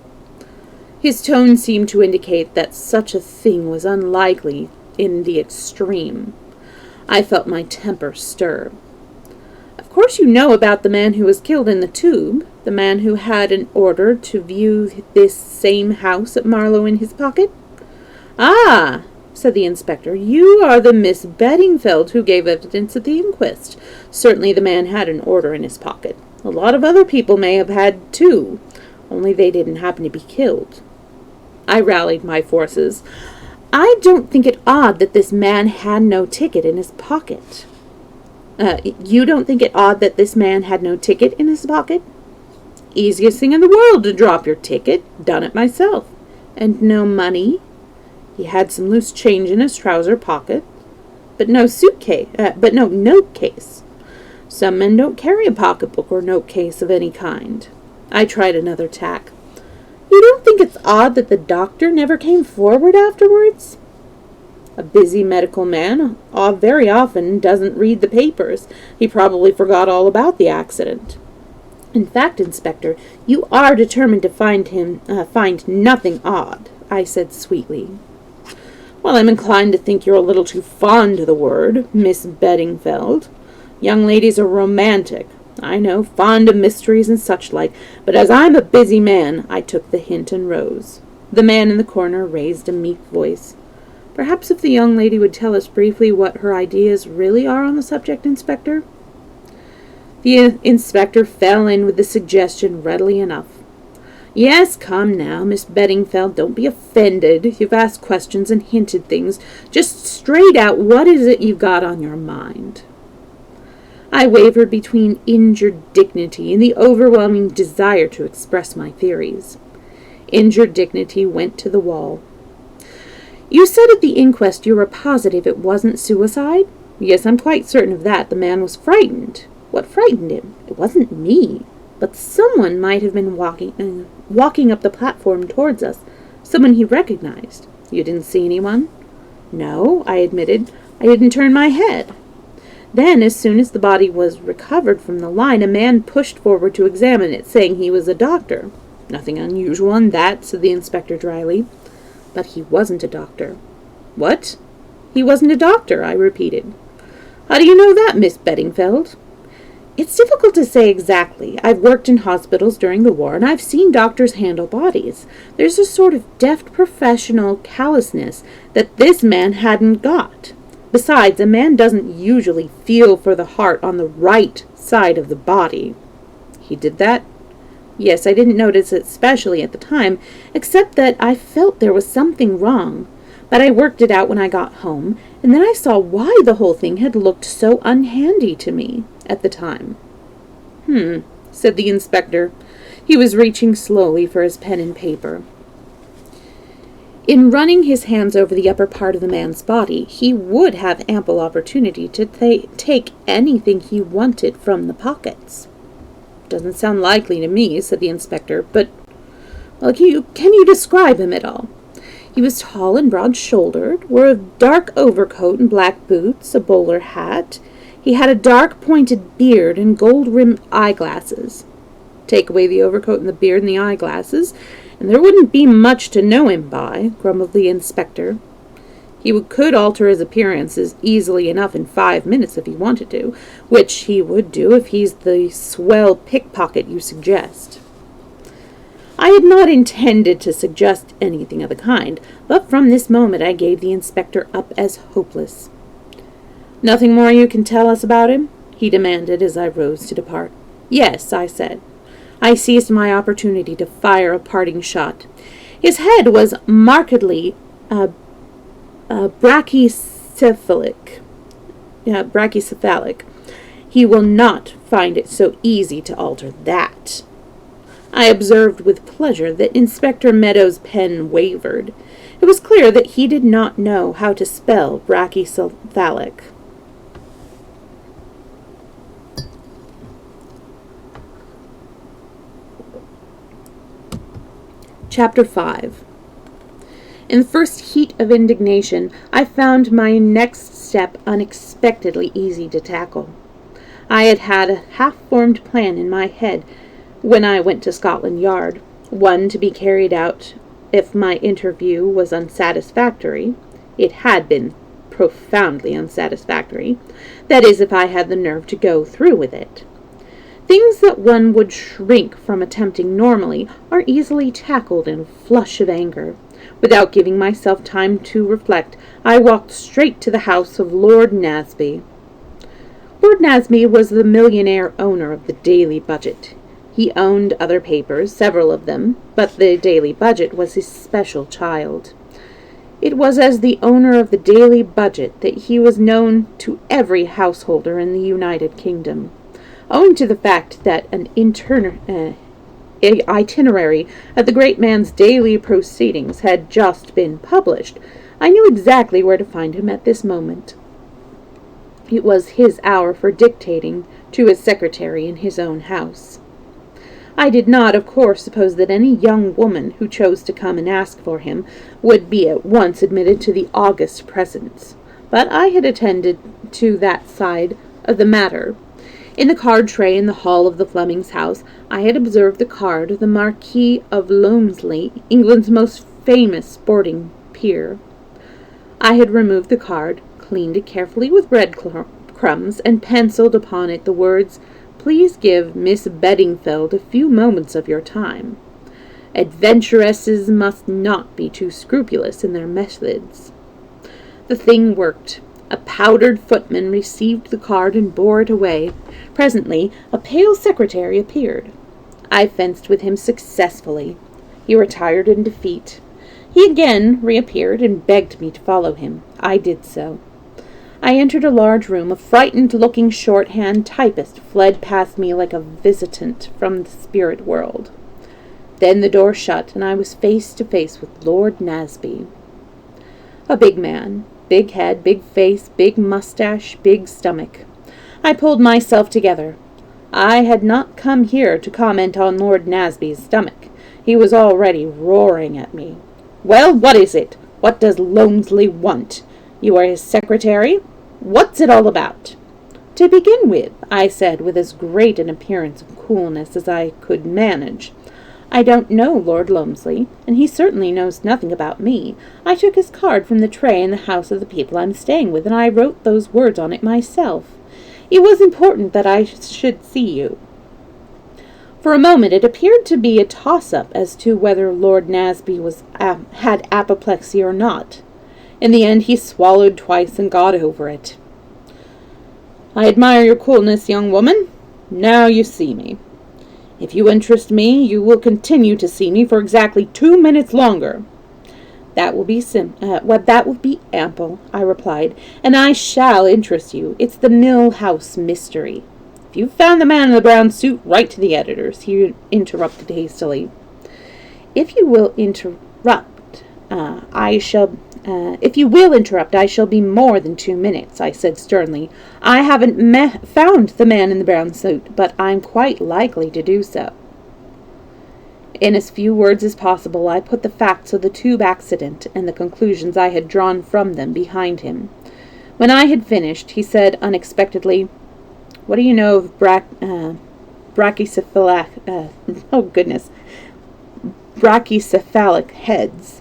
His tone seemed to indicate that such a thing was unlikely in the extreme. I felt my temper stir. "Of course you know about the man who was killed in the tube, the man who had an order to view this same house at Marlow in his pocket?" "Ah," said the inspector, "you are the Miss Bedingfeld who gave evidence at the inquest. Certainly the man had an order in his pocket. A lot of other people may have had too, only they didn't happen to be killed." I rallied my forces. "I don't think it odd that this man had no ticket in his pocket." You don't think it odd that this man had no ticket in his pocket?" "Easiest thing in the world to drop your ticket. Done it myself." "And no money?" "He had some loose change in his trouser pocket, but no note case. Some men don't carry a pocketbook or note case of any kind." I tried another tack. "You don't think it's odd that the doctor never came forward afterwards?" "A busy medical man very often doesn't read the papers. He probably forgot all about the accident." "In fact, Inspector, you are determined to find nothing odd," I said sweetly. "Well, I'm inclined to think you're a little too fond of the word, Miss Bedingfeld. Young ladies are romantic, I know, fond of mysteries and such like, but as I'm a busy man, I took the hint and rose." The man in the corner raised a meek voice. "Perhaps if the young lady would tell us briefly what her ideas really are on the subject, Inspector?" The inspector fell in with the suggestion readily enough. "Yes, come now, Miss Bedingfeld, don't be offended. You've asked questions and hinted things. Just straight out, what is it you've got on your mind?" I wavered between injured dignity and the overwhelming desire to express my theories. Injured dignity went to the wall. "You said at the inquest you were positive it wasn't suicide?" "Yes, I'm quite certain of that. The man was frightened." "What frightened him?" "It wasn't me, but someone might have been walking up the platform towards us, someone he recognized." "You didn't see anyone?" "No," I admitted. "I didn't turn my head." Then, as soon as the body was recovered from the line, a man pushed forward to examine it, saying he was a doctor. "Nothing unusual in that," said the inspector dryly. "But he wasn't a doctor." "What?" "He wasn't a doctor," I repeated. "How do you know that, Miss Bedingfeld?" "It's difficult to say exactly. I've worked in hospitals during the war, and I've seen doctors handle bodies. There's a sort of deft professional callousness that this man hadn't got. Besides, a man doesn't usually feel for the heart on the right side of the body." "He did that?" Yes, I didn't notice it especially at the time, except that I felt there was something wrong. But I worked it out when I got home, and then I saw why the whole thing had looked so unhandy to me at the time. Said the inspector. He was reaching slowly for his pen and paper. In running his hands over the upper part of the man's body, he would have ample opportunity to take anything he wanted from the pockets. Doesn't sound likely to me, said the inspector, but, well, can you describe him at all? He was tall and broad-shouldered, wore a dark overcoat and black boots, a bowler hat. He had a dark pointed beard and gold-rimmed eyeglasses. Take away the overcoat and the beard and the eyeglasses, and there wouldn't be much to know him by, grumbled the inspector. He could alter his appearances easily enough in 5 minutes if he wanted to, which he would do if he's the swell pickpocket you suggest. I had not intended to suggest anything of the kind, but from this moment I gave the inspector up as hopeless. Nothing more you can tell us about him? He demanded as I rose to depart. Yes, I said. I seized my opportunity to fire a parting shot. His head was markedly brachycephalic. He will not find it so easy to alter that. I observed with pleasure that Inspector Meadows' pen wavered. It was clear that he did not know how to spell brachycephalic. Chapter 5. In the first heat of indignation, I found my next step unexpectedly easy to tackle. I had had a half-formed plan in my head when I went to Scotland Yard, one to be carried out if my interview was unsatisfactory. It had been profoundly unsatisfactory. That is, if I had the nerve to go through with it. Things that one would shrink from attempting normally are easily tackled in a flush of anger. Without giving myself time to reflect, I walked straight to the house of Lord Nasby. Lord Nasby was the millionaire owner of the Daily Budget. He owned other papers, several of them, but the Daily Budget was his special child. It was as the owner of the Daily Budget that he was known to every householder in the United Kingdom. Owing to the fact that an itinerary of the great man's daily proceedings had just been published, I knew exactly where to find him at this moment. It was his hour for dictating to his secretary in his own house. I did not, of course, suppose that any young woman who chose to come and ask for him would be at once admitted to the august presence, but I had attended to that side of the matter. In the card tray in the hall of the Flemings' house, I had observed the card of the Marquis of Loamsley, England's most famous sporting peer. I had removed the card, cleaned it carefully with breadcrumbs, and penciled upon it the words, "Please give Miss Bedingfeld a few moments of your time. Adventuresses must not be too scrupulous in their methods." The thing worked. A powdered footman received the card and bore it away. Presently, a pale secretary appeared. I fenced with him successfully. He retired in defeat. He again reappeared and begged me to follow him. I did so. I entered a large room. A frightened-looking shorthand typist fled past me like a visitant from the spirit world. Then the door shut, and I was face to face with Lord Nasby. A big man. Big head, big face, big mustache, big stomach. I pulled myself together. I had not come here to comment on Lord Nasby's stomach. He was already roaring at me. "Well, what is it? What does Loamsley want? You are his secretary? What's it all about?" "To begin with," I said with as great an appearance of coolness as I could manage, "I don't know Lord Loamsley, and he certainly knows nothing about me. I took his card from the tray in the house of the people I'm staying with, and I wrote those words on it myself. It was important that I should see you." For a moment it appeared to be a toss-up as to whether Lord Nasby had apoplexy or not. In the end he swallowed twice and got over it. "I admire your coolness, young woman. Now you see me." If you interest me, you will continue to see me for exactly 2 minutes longer." That will be ample," I replied, "and I shall interest you. It's the Mill House mystery." "If you've found the man in the brown suit, write to the editors," he interrupted hastily. If you will interrupt, I shall be more than 2 minutes," I said sternly. "I haven't found the man in the brown suit, but I'm quite likely to do so." In as few words as possible, I put the facts of the tube accident and the conclusions I had drawn from them behind him. When I had finished, he said unexpectedly, "What do you know of brachycephalic heads?"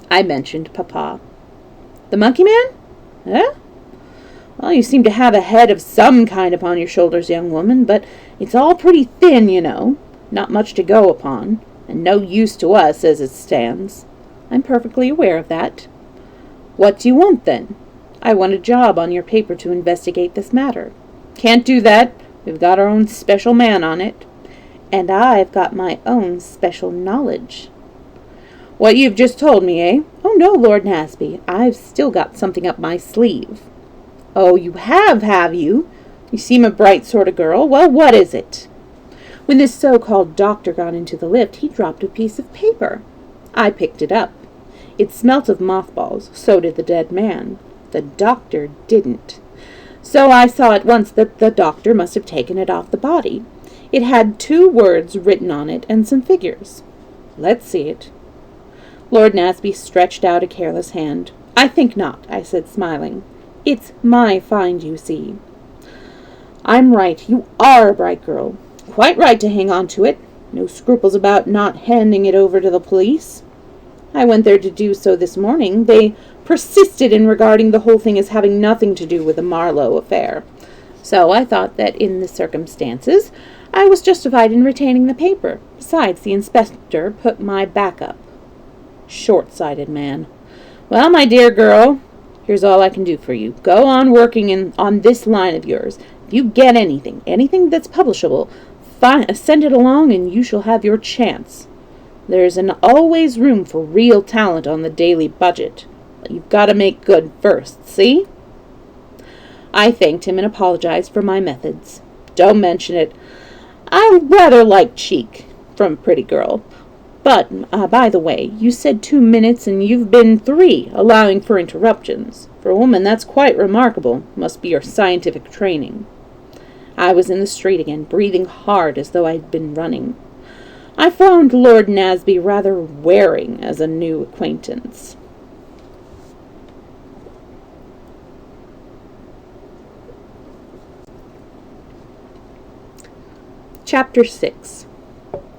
I mentioned Papa. "The monkey man? Eh? Well, you seem to have a head of some kind upon your shoulders, young woman, but it's all pretty thin, you know. Not much to go upon, and no use to us as it stands." "I'm perfectly aware of that." "What do you want, then?" "I want a job on your paper to investigate this matter." "Can't do that. We've got our own special man on it." "And I've got my own special knowledge." "What you've just told me, eh?" "Oh, no, Lord Nasby. I've still got something up my sleeve." "Oh, you have you? You seem a bright sort of girl. Well, what is it?" When this so-called doctor got into the lift, he dropped a piece of paper. I picked it up. It smelt of mothballs. So did the dead man. The doctor didn't. So I saw at once that the doctor must have taken it off the body. It had 2 words written on it and some figures. "Let's see it." Lord Nasby stretched out a careless hand. "I think not," I said, smiling. "It's my find, you see." "I'm right. You are a bright girl. Quite right to hang on to it. No scruples about not handing it over to the police." "I went there to do so this morning. They persisted in regarding the whole thing as having nothing to do with the Marlowe affair. So I thought that in the circumstances I was justified in retaining the paper. Besides, the inspector put my back up." Short-sighted man. "Well, my dear girl, here's all I can do for you. Go on working on this line of yours. If you get anything that's publishable, send it along and you shall have your chance. There's always room for real talent on the daily budget. But you've got to make good first, see?" I thanked him and apologized for my methods. "Don't mention it. I rather like cheek from a pretty girl. But, by the way, you said 2 minutes and you've been 3, allowing for interruptions. For a woman, that's quite remarkable. Must be your scientific training." I was in the street again, breathing hard as though I'd been running. I found Lord Nasby rather wearing as a new acquaintance. Chapter 6.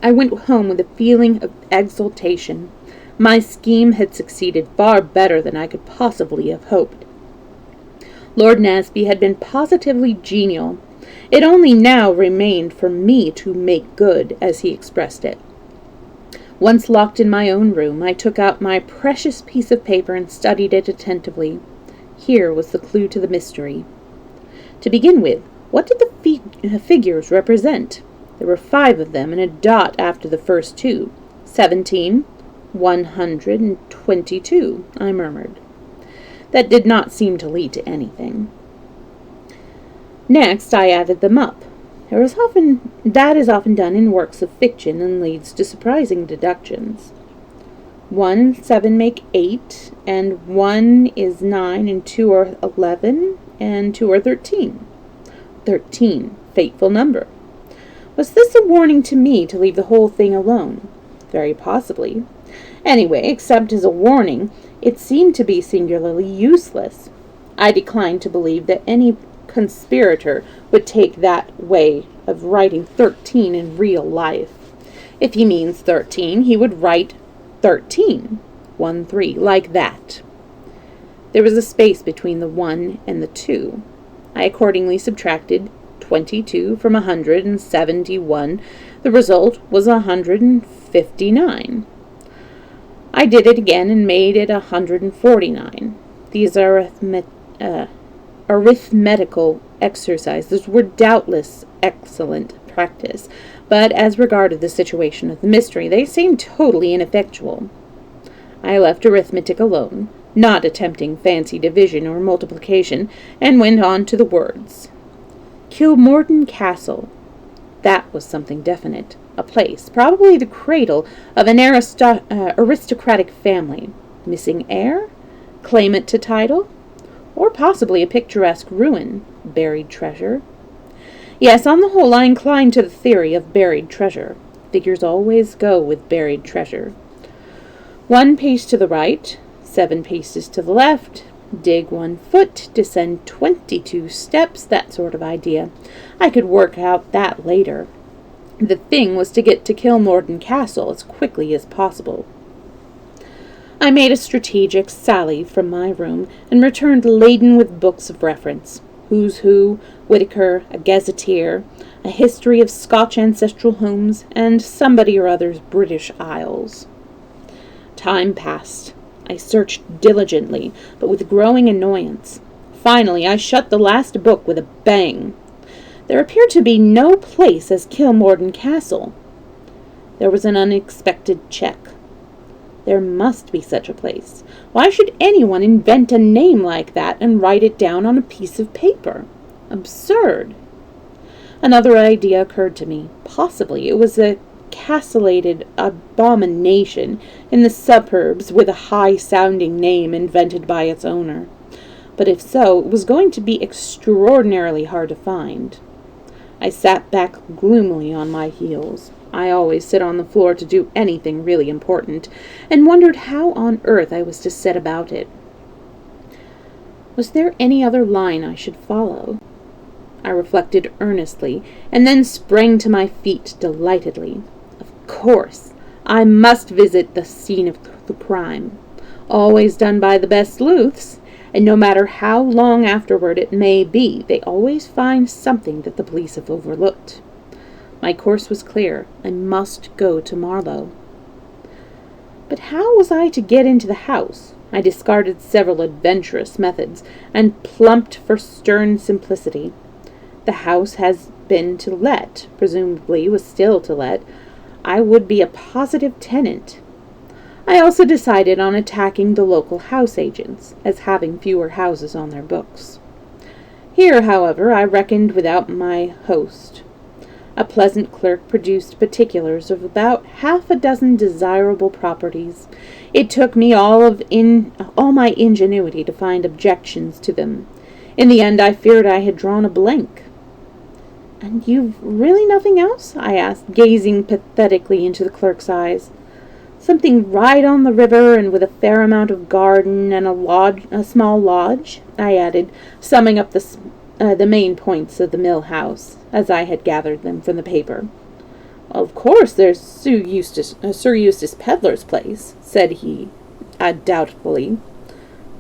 I went home with a feeling of exultation. My scheme had succeeded far better than I could possibly have hoped. Lord Nasby had been positively genial. It only now remained for me to make good, as he expressed it. Once locked in my own room, I took out my precious piece of paper and studied it attentively. Here was the clue to the mystery. To begin with, what did the figures represent? There were 5 of them, and a dot after the first 2. 17, 122, I murmured. That did not seem to lead to anything. Next, I added them up. That is often done in works of fiction and leads to surprising deductions. 1 and 7 make 8, and 1 is 9, and 2 are 11, and 2 are 13. 13, fateful number. Was this a warning to me to leave the whole thing alone? Very possibly. Anyway, except as a warning, it seemed to be singularly useless. I declined to believe that any conspirator would take that way of writing 13 in real life. If he means 13, he would write 13, 1, 3, like that. There was a space between the 1 and the 2. I accordingly subtracted 22 from 171. The result was 159. I did it again and made it 149. These arithmetical exercises were doubtless excellent practice, but as regarded the situation of the mystery, they seemed totally ineffectual. I left arithmetic alone, not attempting fancy division or multiplication, and went on to the words. Kilmorton Castle. That was something definite. A place, probably the cradle of an aristocratic family. Missing heir? Claimant to title? Or possibly a picturesque ruin. Buried treasure? Yes, on the whole, I incline to the theory of buried treasure. Figures always go with buried treasure. 1 pace to the right, 7 paces to the left, dig 1 foot, descend 22 steps, that sort of idea. I could work out that later. The thing was to get to Kilmorton Castle as quickly as possible. I made a strategic sally from my room and returned laden with books of reference. Who's Who, Whitaker, a Gazetteer, a history of Scotch ancestral homes, and somebody or other's British Isles. Time passed. I searched diligently, but with growing annoyance. Finally, I shut the last book with a bang. There appeared to be no place as Kilmorton Castle. There was an unexpected check. There must be such a place. Why should anyone invent a name like that and write it down on a piece of paper? Absurd. Another idea occurred to me. Possibly it was a castellated abomination in the suburbs with a high-sounding name invented by its owner. But if so, it was going to be extraordinarily hard to find. I sat back gloomily on my heels. I always sit on the floor to do anything really important, and wondered how on earth I was to set about it. Was there any other line I should follow? I reflected earnestly, and then sprang to my feet delightedly. Of course, I must visit the scene of the crime. Always done by the best sleuths, and no matter how long afterward it may be, they always find something that the police have overlooked. My course was clear. I must go to Marlow. But how was I to get into the house? I discarded several adventurous methods, and plumped for stern simplicity. The house has been to let, presumably was still to let. I would be a positive tenant. I also decided on attacking the local house agents, as having fewer houses on their books. Here, however, I reckoned without my host. A pleasant clerk produced particulars of about 6 desirable properties. It took me all my ingenuity to find objections to them. In the end, I feared I had drawn a blank. "And you've really nothing else?" I asked, gazing pathetically into the clerk's eyes. "Something right on the river, and with a fair amount of garden, and a small lodge," I added, summing up the main points of the mill house, as I had gathered them from the paper. "Well, of course, there's Sir Eustace Pedlar's place," said he, doubtfully.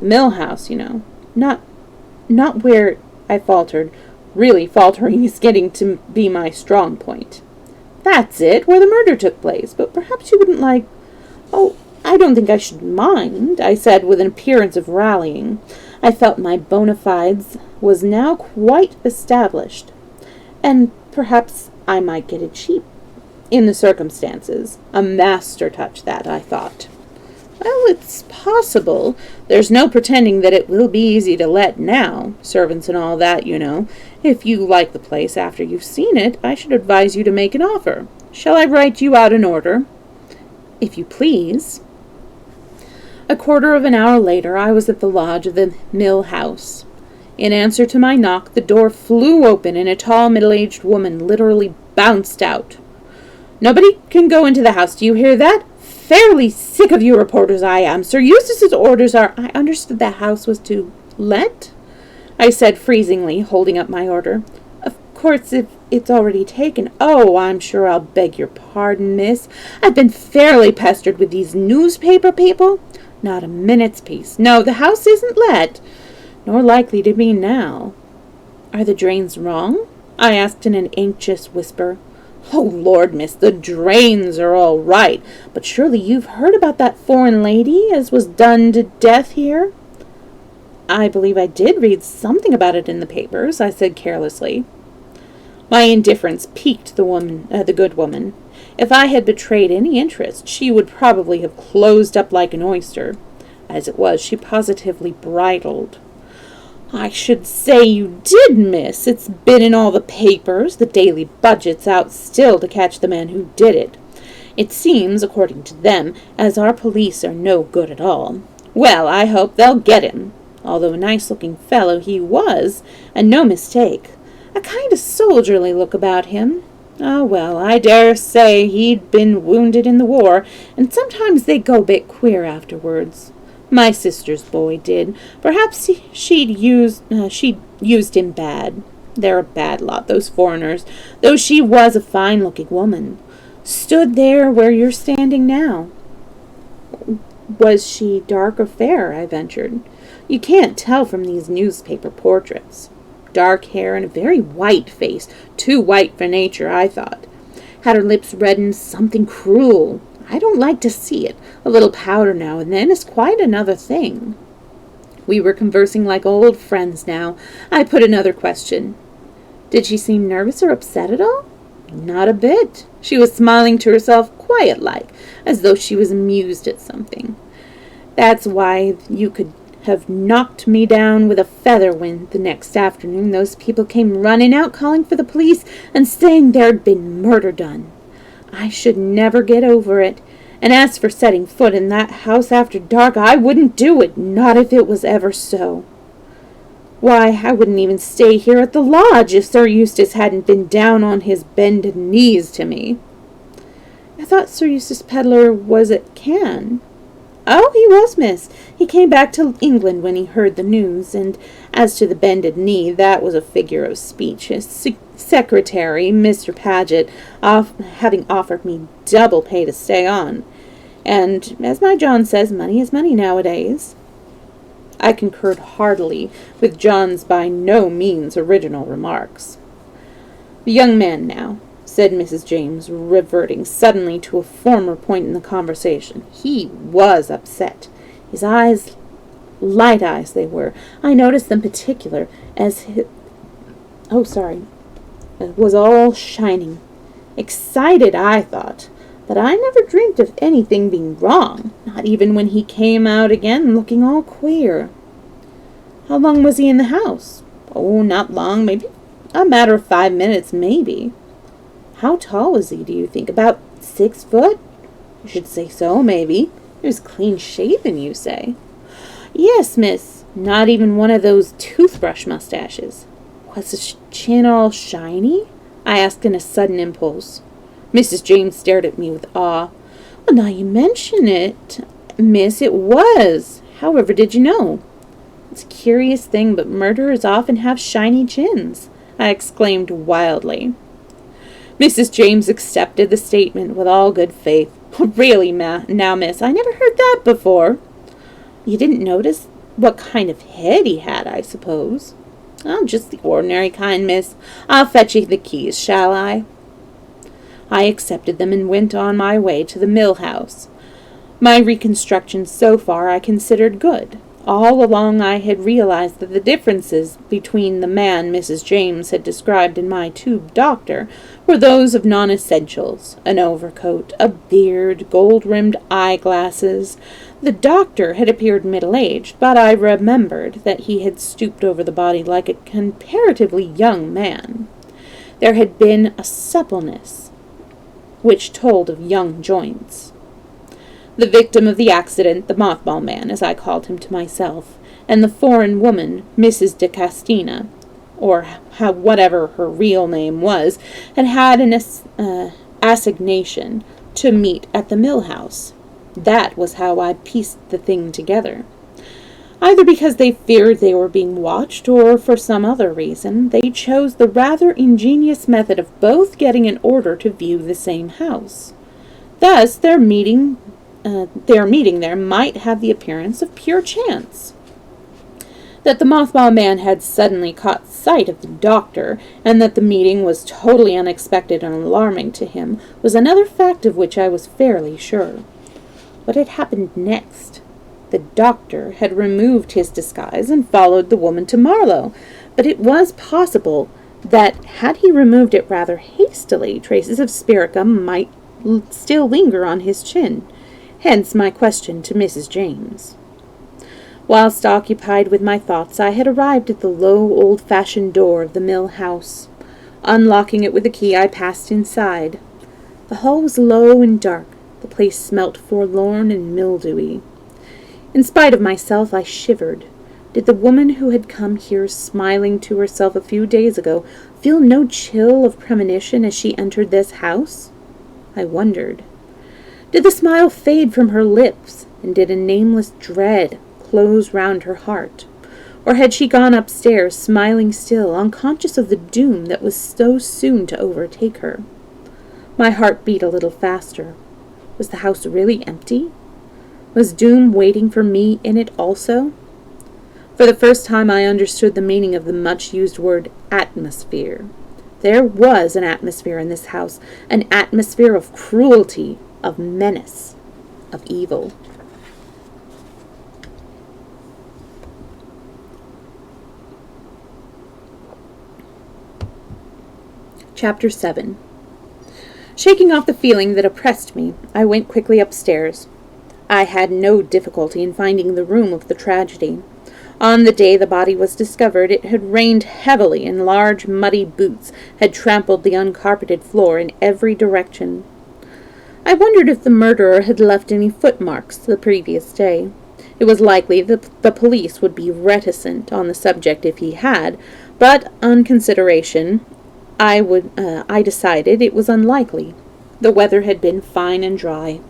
"The mill house, you know. Not where," I faltered. Really, faltering is getting to be my strong point. "That's it, where the murder took place. But perhaps you wouldn't like—" "Oh, I don't think I should mind," I said with an appearance of rallying. I felt my bona fides was now quite established, and perhaps I might get it cheap. In the circumstances, a master touch that, I thought. "Well, it's possible. There's no pretending that it will be easy to let now. Servants and all that, you know. If you like the place after you've seen it, I should advise you to make an offer. Shall I write you out an order?" "If you please." A quarter of an hour later, I was at the lodge of the mill house. In answer to my knock, the door flew open, and a tall, middle-aged woman literally bounced out. "Nobody can go into the house, do you hear that? Fairly sick of you reporters, I am. Sir Eustace's orders are—" "I understood the house was to let?" I said freezingly, holding up my order. "Of course, if it's already taken—" "Oh, I'm sure I'll beg your pardon, miss. I've been fairly pestered with these newspaper people. Not a minute's peace. No, the house isn't let, nor likely to be now." "Are the drains wrong?" I asked in an anxious whisper. "Oh, Lord, miss, the drains are all right. But surely you've heard about that foreign lady as was done to death here?" "I believe I did read something about it in the papers," I said carelessly. My indifference piqued the good woman. If I had betrayed any interest, she would probably have closed up like an oyster. As it was, she positively bridled. "I should say you did, miss. It's been in all the papers. The daily budget's out still to catch the man who did it. It seems, according to them, as our police are no good at all. Well, I hope they'll get him, although a nice-looking fellow he was, and no mistake. A kind of soldierly look about him. Ah, well, I dare say he'd been wounded in the war, and sometimes they go a bit queer afterwards. My sister's boy did. Perhaps she'd used him bad. They're a bad lot, those foreigners, though she was a fine-looking woman. Stood there where you're standing now." "Was she dark or fair?" I ventured. "You can't tell from these newspaper portraits." "Dark hair and a very white face, too white for nature, I thought. Had her lips reddened something cruel. I don't like to see it. A little powder now and then is quite another thing." We were conversing like old friends now. I put another question. "Did she seem nervous or upset at all?" "Not a bit. She was smiling to herself quiet-like, as though she was amused at something. That's why you could have knocked me down with a feather when the next afternoon those people came running out calling for the police and saying there'd been murder done. I should never get over it. And as for setting foot in that house after dark, I wouldn't do it, not if it was ever so. Why, I wouldn't even stay here at the lodge if Sir Eustace hadn't been down on his bended knees to me." "I thought Sir Eustace Pedlar was at Cannes." "Oh, he was, miss. He came back to England when he heard the news, and as to the bended knee, that was a figure of speech. His secretary, Mr. Paget, having offered me double pay to stay on. And, as my John says, money is money nowadays." I concurred heartily with John's by no means original remarks. "The young man now," said Mrs. James, reverting suddenly to a former point in the conversation. "He was upset. His eyes, light eyes they were. I noticed them particular, as was all shining. Excited, I thought. But I never dreamt of anything being wrong, not even when he came out again looking all queer." "How long was he in the house?" "Oh, not long, maybe a matter of 5 minutes, maybe." "How tall was he, do you think? About 6 foot?" "I should say so, maybe. He was clean-shaven, you say?" "Yes, miss. Not even one of those toothbrush mustaches." "Was his chin all shiny?" I asked in a sudden impulse. Mrs. James stared at me with awe. "Well, now you mention it, miss, it was. However did you know?" "It's a curious thing, but murderers often have shiny chins," I exclaimed wildly. Mrs. James accepted the statement with all good faith. "Really, now, miss, I never heard that before." "You didn't notice what kind of head he had, I suppose?" "Oh, just the ordinary kind, miss. I'll fetch you the keys, shall I?" I accepted them and went on my way to the mill house. My reconstruction so far I considered good. All along I had realized that the differences between the man Mrs. James had described and my tube doctor were those of non-essentials: an overcoat, a beard, gold-rimmed eyeglasses. The doctor had appeared middle-aged, but I remembered that he had stooped over the body like a comparatively young man. There had been a suppleness which told of young joints. The victim of the accident, the mothball man, as I called him to myself, and the foreign woman, Mrs. de Castina, or whatever her real name was, had an assignation to meet at the mill house. That was how I pieced the thing together. Either because they feared they were being watched, or for some other reason, they chose the rather ingenious method of both getting an order to view the same house. Thus, their meeting there might have the appearance of pure chance. That the mothball man had suddenly caught sight of the doctor, and that the meeting was totally unexpected and alarming to him, was another fact of which I was fairly sure. What had happened next? The doctor had removed his disguise and followed the woman to Marlow, but it was possible that had he removed it rather hastily, traces of spirit gum might still linger on his chin. Hence my question to Mrs. James. Whilst occupied with my thoughts, I had arrived at the low, old-fashioned door of the mill house. Unlocking it with a key, I passed inside. The hall was low and dark. The place smelt forlorn and mildewy. In spite of myself, I shivered. Did the woman who had come here smiling to herself a few days ago feel no chill of premonition as she entered this house? I wondered. Did the smile fade from her lips, and did a nameless dread close round her heart? Or had she gone upstairs, smiling still, unconscious of the doom that was so soon to overtake her? My heart beat a little faster. Was the house really empty? Was doom waiting for me in it also? For the first time I understood the meaning of the much-used word atmosphere. There was an atmosphere in this house, an atmosphere of cruelty, of menace, of evil. Chapter 7. Shaking off the feeling that oppressed me, I went quickly upstairs. I had no difficulty in finding the room of the tragedy. On the day the body was discovered, it had rained heavily, and large muddy boots had trampled the uncarpeted floor in every direction. I wondered if the murderer had left any footmarks the previous day. It was likely that the police would be reticent on the subject if he had, but on consideration, I decided it was unlikely. The weather had been fine and dry.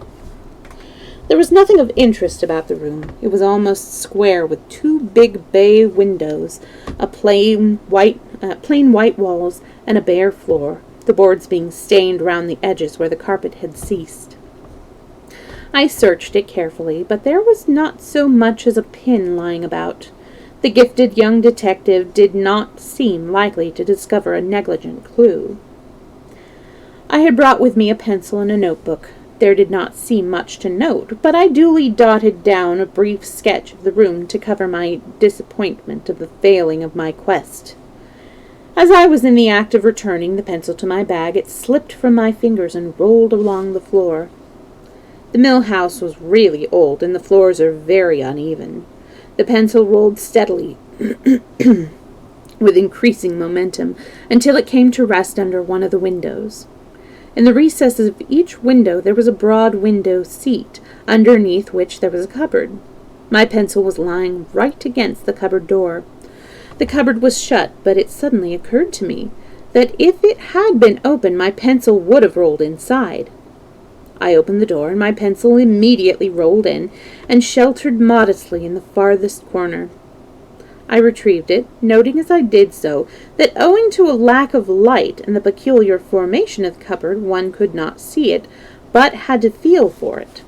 There was nothing of interest about the room. It was almost square, with two big bay windows, plain white walls, and a bare floor, the boards being stained round the edges where the carpet had ceased. I searched it carefully, but there was not so much as a pin lying about. The gifted young detective did not seem likely to discover a negligent clue. I had brought with me a pencil and a notebook. There did not seem much to note, but I duly dotted down a brief sketch of the room to cover my disappointment of the failing of my quest. As I was in the act of returning the pencil to my bag, it slipped from my fingers and rolled along the floor. The mill house was really old, and the floors are very uneven. The pencil rolled steadily, with increasing momentum, until it came to rest under one of the windows. In the recesses of each window there was a broad window seat, underneath which there was a cupboard. My pencil was lying right against the cupboard door. The cupboard was shut, but it suddenly occurred to me that if it had been open, my pencil would have rolled inside. I opened the door, and my pencil immediately rolled in and sheltered modestly in the farthest corner. I retrieved it, noting as I did so that owing to a lack of light and the peculiar formation of the cupboard, one could not see it, but had to feel for it.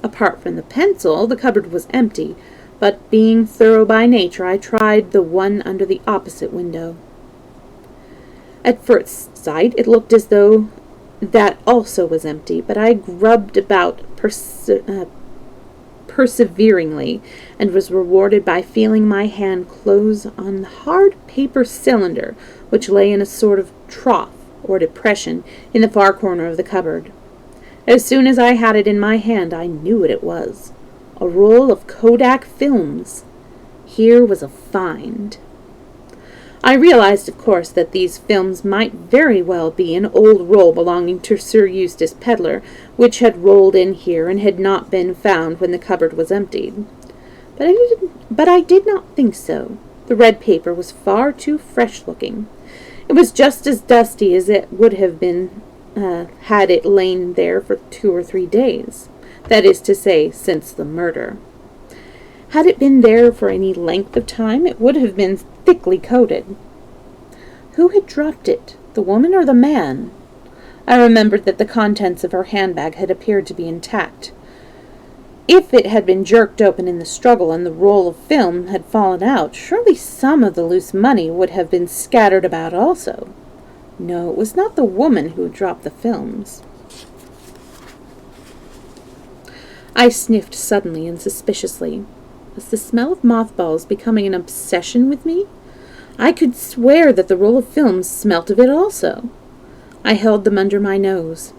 Apart from the pencil, the cupboard was empty, but being thorough by nature, I tried the one under the opposite window. At first sight, it looked as though that also was empty, but I grubbed about perseveringly, and was rewarded by feeling my hand close on the hard paper cylinder which lay in a sort of trough or depression in the far corner of the cupboard. As soon as I had it in my hand, I knew what it was. A roll of Kodak films. Here was a find. I realized, of course, that these films might very well be an old roll belonging to Sir Eustace Pedlar, which had rolled in here and had not been found when the cupboard was emptied. But I did not think so. The red paper was far too fresh-looking. It was just as dusty as it would have been had it lain there for 2 or 3 days. That is to say, since the murder. Had it been there for any length of time, it would have been thickly coated. Who had dropped it, the woman or the man? I remembered that the contents of her handbag had appeared to be intact. If it had been jerked open in the struggle and the roll of film had fallen out, surely some of the loose money would have been scattered about also. No, it was not the woman who had dropped the films. I sniffed suddenly and suspiciously. Was the smell of mothballs becoming an obsession with me? I could swear that the roll of films smelt of it also. I held them under my nose.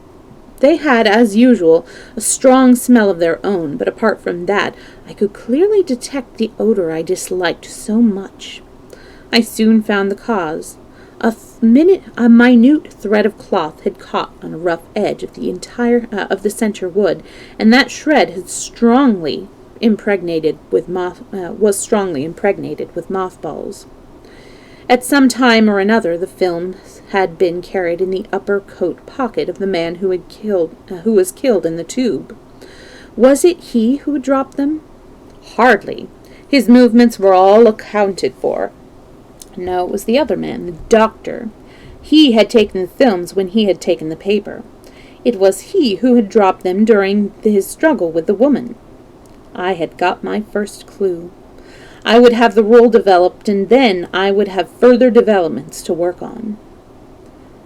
They had, as usual, a strong smell of their own, but apart from that, I could clearly detect the odor I disliked so much. I soon found the cause. A minute thread of cloth had caught on a rough edge of the center wood, and that shred had was strongly impregnated with mothballs. At some time or another, the films had been carried in the upper coat pocket of the man who was killed in the tube. Was it he who had dropped them? Hardly. His movements were all accounted for. No, it was the other man, the doctor. He had taken the films when he had taken the paper. It was he who had dropped them during his struggle with the woman. I had got my first clue. I would have the roll developed, and then I would have further developments to work on.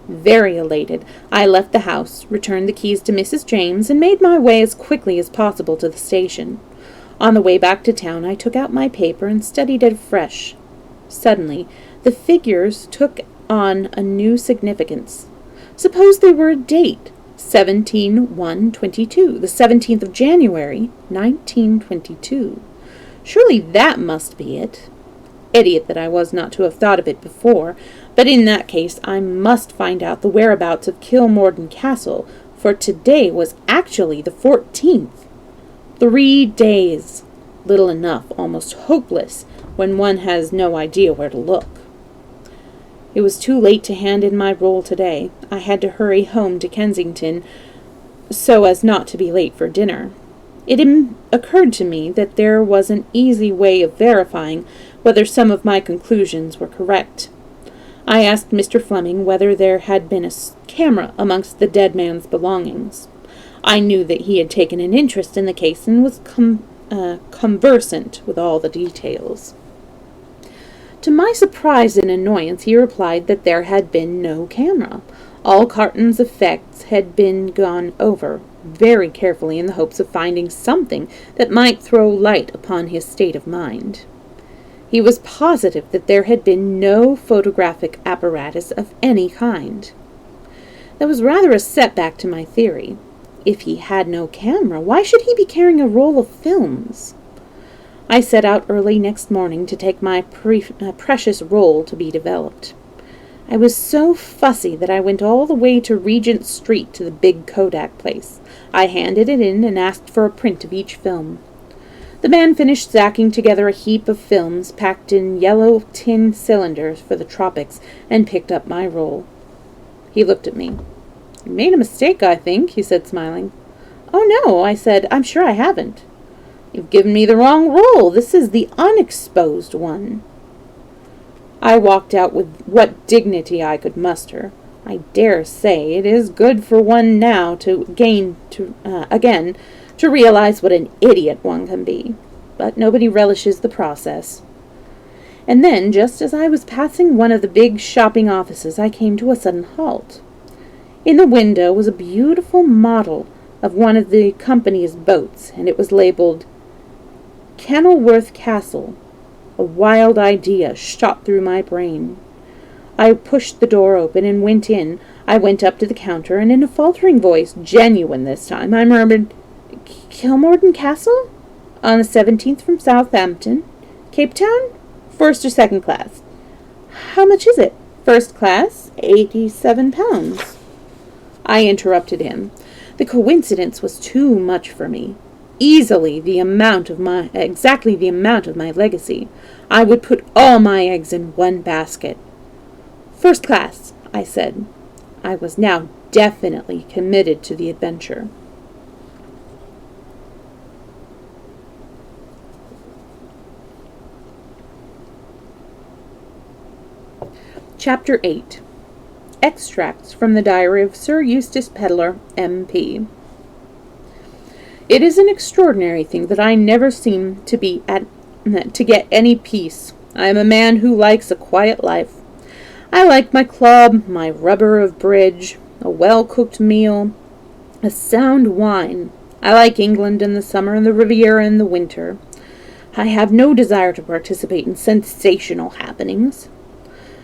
Very elated, I left the house, returned the keys to Mrs. James, and made my way as quickly as possible to the station. On the way back to town, I took out my paper and studied it afresh. Suddenly, the figures took on a new significance. Suppose they were a date, 17/1/22, the 17th of January, 1922. Surely that must be it. Idiot that I was not to have thought of it before, but in that case I must find out the whereabouts of Kilmorden Castle, for today was actually the 14th. 3 days. Little enough, almost hopeless, when one has no idea where to look. It was too late to hand in my roll today. I had to hurry home to Kensington so as not to be late for dinner. It occurred to me that there was an easy way of verifying whether some of my conclusions were correct. I asked Mr. Fleming whether there had been a camera amongst the dead man's belongings. I knew that he had taken an interest in the case and was conversant with all the details. To my surprise and annoyance, he replied that there had been no camera. All Carton's effects had been gone over very carefully in the hopes of finding something that might throw light upon his state of mind. He was positive that there had been no photographic apparatus of any kind. That was rather a setback to my theory. If he had no camera, why should he be carrying a roll of films? I set out early next morning to take my precious roll to be developed. I was so fussy that I went all the way to Regent Street to the big Kodak place. I handed it in and asked for a print of each film. The man finished stacking together a heap of films packed in yellow tin cylinders for the tropics and picked up my roll. He looked at me. "You made a mistake, I think," he said, smiling. "Oh, no," I said. "I'm sure I haven't." "You've given me the wrong roll. This is the unexposed one." I walked out with what dignity I could muster. I dare say it is good for one now to again to realize what an idiot one can be. But nobody relishes the process. And then, just as I was passing one of the big shopping offices, I came to a sudden halt. In the window was a beautiful model of one of the company's boats, and it was labeled Kenilworth Castle. A wild idea shot through my brain. I pushed the door open and went in. I went up to the counter, and in a faltering voice, genuine this time, I murmured, "Kilmorden Castle? On the 17th from Southampton. Cape Town? First or second class? How much is it? First class, £87. I interrupted him. The coincidence was too much for me. Exactly the amount of my legacy. I would put all my eggs in one basket. "First class," I said. I was now definitely committed to the adventure. Chapter 8. Extracts from the Diary of Sir Eustace Pedlar, M.P. It is an extraordinary thing that I never seem to get any peace. I am a man who likes a quiet life. I like my club, my rubber of bridge, a well-cooked meal, a sound wine. I like England in the summer and the Riviera in the winter. I have no desire to participate in sensational happenings.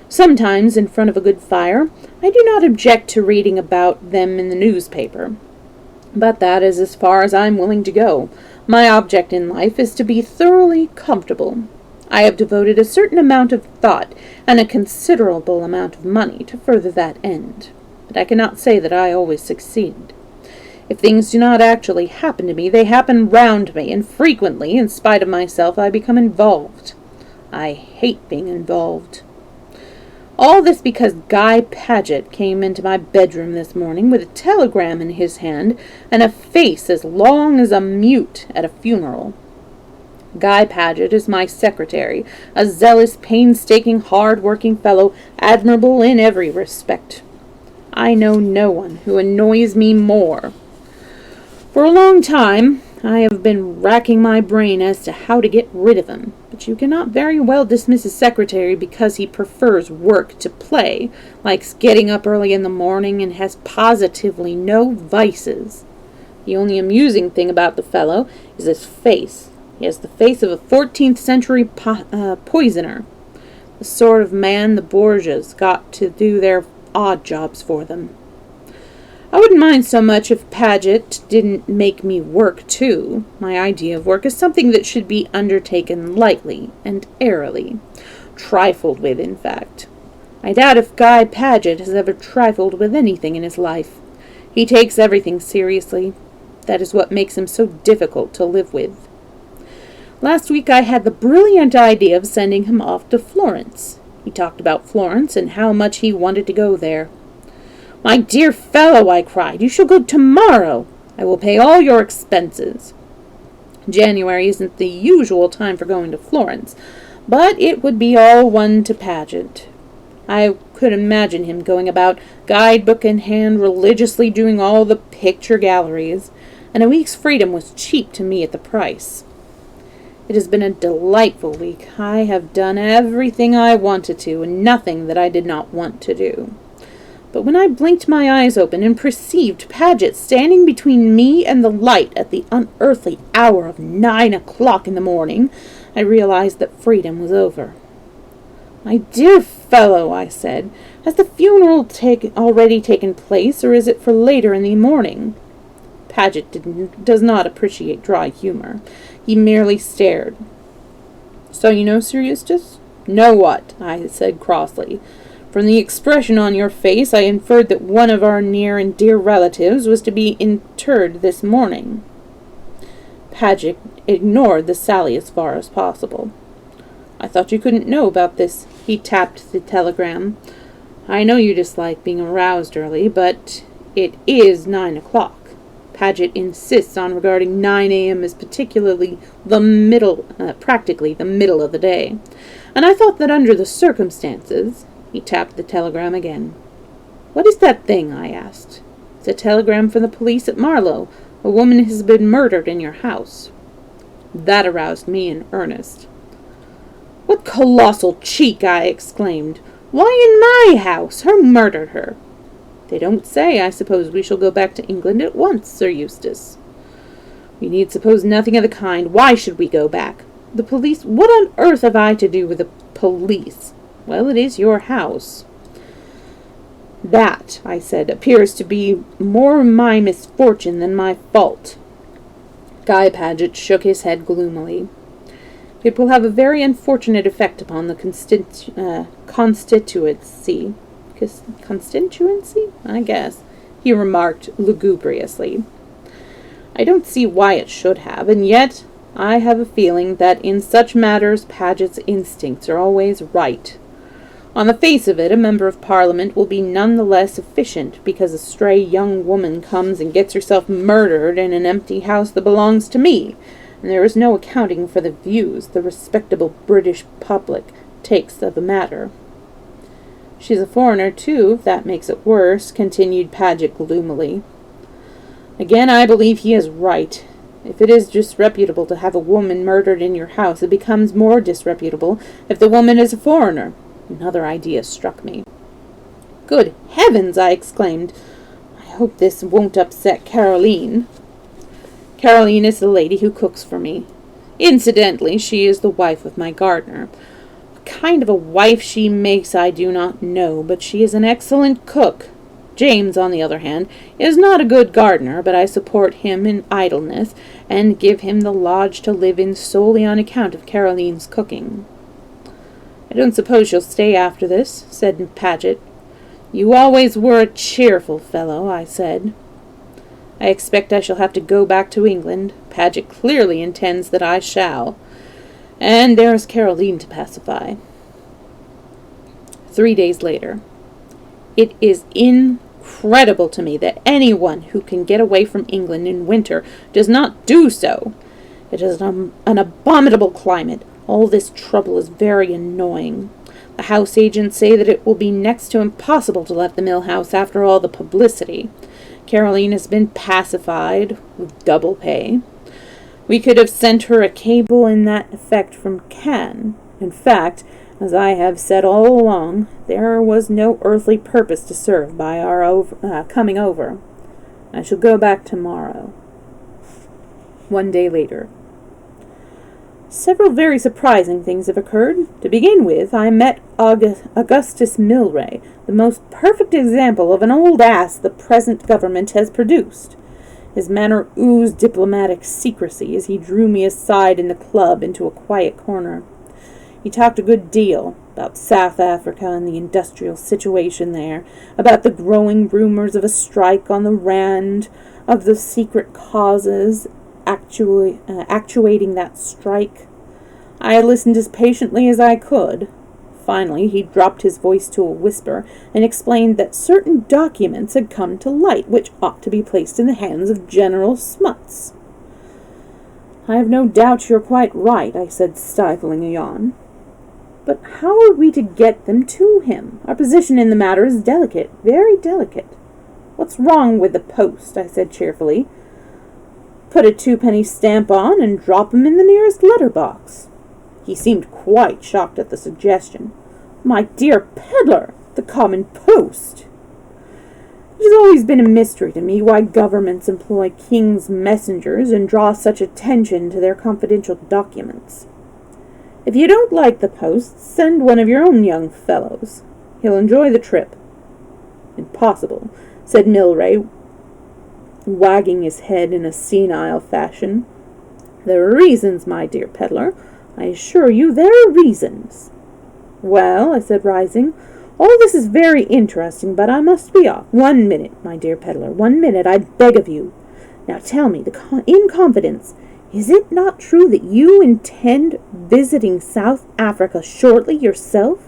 Sometimes, in front of a good fire, I do not object to reading about them in the newspaper. But that is as far as I am willing to go. My object in life is to be thoroughly comfortable. I have devoted a certain amount of thought and a considerable amount of money to further that end. But I cannot say that I always succeed. If things do not actually happen to me, they happen round me, and frequently, in spite of myself, I become involved. I hate being involved. All this because Guy Paget came into my bedroom this morning with a telegram in his hand and a face as long as a mute at a funeral. Guy Paget is my secretary, a zealous, painstaking, hard-working fellow, admirable in every respect. I know no one who annoys me more. For a long time, I have been racking my brain as to how to get rid of him, but you cannot very well dismiss a secretary because he prefers work to play, likes getting up early in the morning, and has positively no vices. The only amusing thing about the fellow is his face. He has the face of a 14th century poisoner, the sort of man the Borgias got to do their odd jobs for them. I wouldn't mind so much if Paget didn't make me work too. My idea of work is something that should be undertaken lightly and airily, trifled with, in fact. I doubt if Guy Paget has ever trifled with anything in his life. He takes everything seriously. That is what makes him so difficult to live with. Last week I had the brilliant idea of sending him off to Florence. He talked about Florence and how much he wanted to go there. "My dear fellow," I cried, "you shall go tomorrow. I will pay all your expenses." January isn't the usual time for going to Florence, but it would be all one to Paget. I could imagine him going about, guidebook in hand, religiously doing all the picture galleries, and a week's freedom was cheap to me at the price. It has been a delightful week. I have done everything I wanted to, and nothing that I did not want to do. But when I blinked my eyes open and perceived Paget standing between me and the light at the unearthly hour of 9 o'clock in the morning, I realized that freedom was over. "My dear fellow," I said, "has the funeral already taken place, or is it for later in the morning?" Paget does not appreciate dry humor. He merely stared. "So you know, Sir Eustace?" "Know what?" I said crossly. "From the expression on your face, I inferred that one of our near and dear relatives was to be interred this morning." Paget ignored the sally as far as possible. "I thought you couldn't know about this." He tapped the telegram. "I know you dislike being aroused early, but it is 9 o'clock. Paget insists on regarding 9 a.m. as practically the middle of the day. And I thought that under the circumstances—" He tapped the telegram again. "What is that thing?" I asked. "It's a telegram from the police at Marlow. A woman has been murdered in your house." That aroused me in earnest. "What colossal cheek!" I exclaimed. "Why in my house? Who murdered her?" "They don't say. I suppose we shall go back to England at once, Sir Eustace." "We need suppose nothing of the kind. Why should we go back? The police— What on earth have I to do with the police?" "Well, it is your house." "That," I said, "appears to be more my misfortune than my fault." Guy Paget shook his head gloomily. "It will have a very unfortunate effect upon the constituency, I guess," he remarked lugubriously. "I don't see why it should have, and yet I have a feeling that in such matters Paget's instincts are always right. On the face of it, a member of Parliament will be none the less efficient because a stray young woman comes and gets herself murdered in an empty house that belongs to me, and there is no accounting for the views the respectable British public takes of the matter." "She's a foreigner, too, if that makes it worse," continued Paget gloomily. "Again, I believe he is right. If it is disreputable to have a woman murdered in your house, it becomes more disreputable if the woman is a foreigner." Another idea struck me. "Good heavens!" I exclaimed. "I hope this won't upset Caroline." "Caroline is the lady who cooks for me. Incidentally, she is the wife of my gardener. What kind of a wife she makes I do not know, but she is an excellent cook. James, on the other hand, is not a good gardener, but I support him in idleness, and give him the lodge to live in solely on account of Caroline's cooking. I don't suppose you'll stay after this, said Paget. You always were a cheerful fellow, I said. I expect I shall have to go back to England. Paget clearly intends that I shall. And there is Caroline to pacify. 3 days later. It is incredible to me that anyone who can get away from England in winter does not do so. It is an abominable climate. All this trouble is very annoying. The house agents say that it will be next to impossible to let the mill house after all the publicity. Caroline has been pacified with double pay. We could have sent her a cable in that effect from Cannes. In fact, as I have said all along, there was no earthly purpose to serve by our coming over. I shall go back tomorrow. 1 day later. Several very surprising things have occurred. To begin with, I met Augustus Milray, the most perfect example of an old ass the present government has produced. His manner oozed diplomatic secrecy as he drew me aside in the club into a quiet corner. He talked a good deal about South Africa and the industrial situation there, about the growing rumors of a strike on the Rand, of the secret causes actuating that strike. I listened as patiently as I could. Finally, he dropped his voice to a whisper and explained that certain documents had come to light which ought to be placed in the hands of General Smuts. I have no doubt you're quite right, I said, stifling a yawn. But how are we to get them to him? Our position in the matter is delicate, very delicate. What's wrong with the post? I said cheerfully. Put a 2-penny stamp on and drop him in the nearest letter-box. He seemed quite shocked at the suggestion. My dear peddler, the common post! It has always been a mystery to me why governments employ king's messengers and draw such attention to their confidential documents. If you don't like the post, send one of your own young fellows. He'll enjoy the trip. Impossible, said Milray, wagging his head in a senile fashion. There are reasons, my dear peddler. I assure you there are reasons. Well, I said, rising, all this is very interesting, but I must be off. 1 minute, my dear peddler, 1 minute, I beg of you. Now tell me, in confidence, is it not true that you intend visiting South Africa shortly yourself?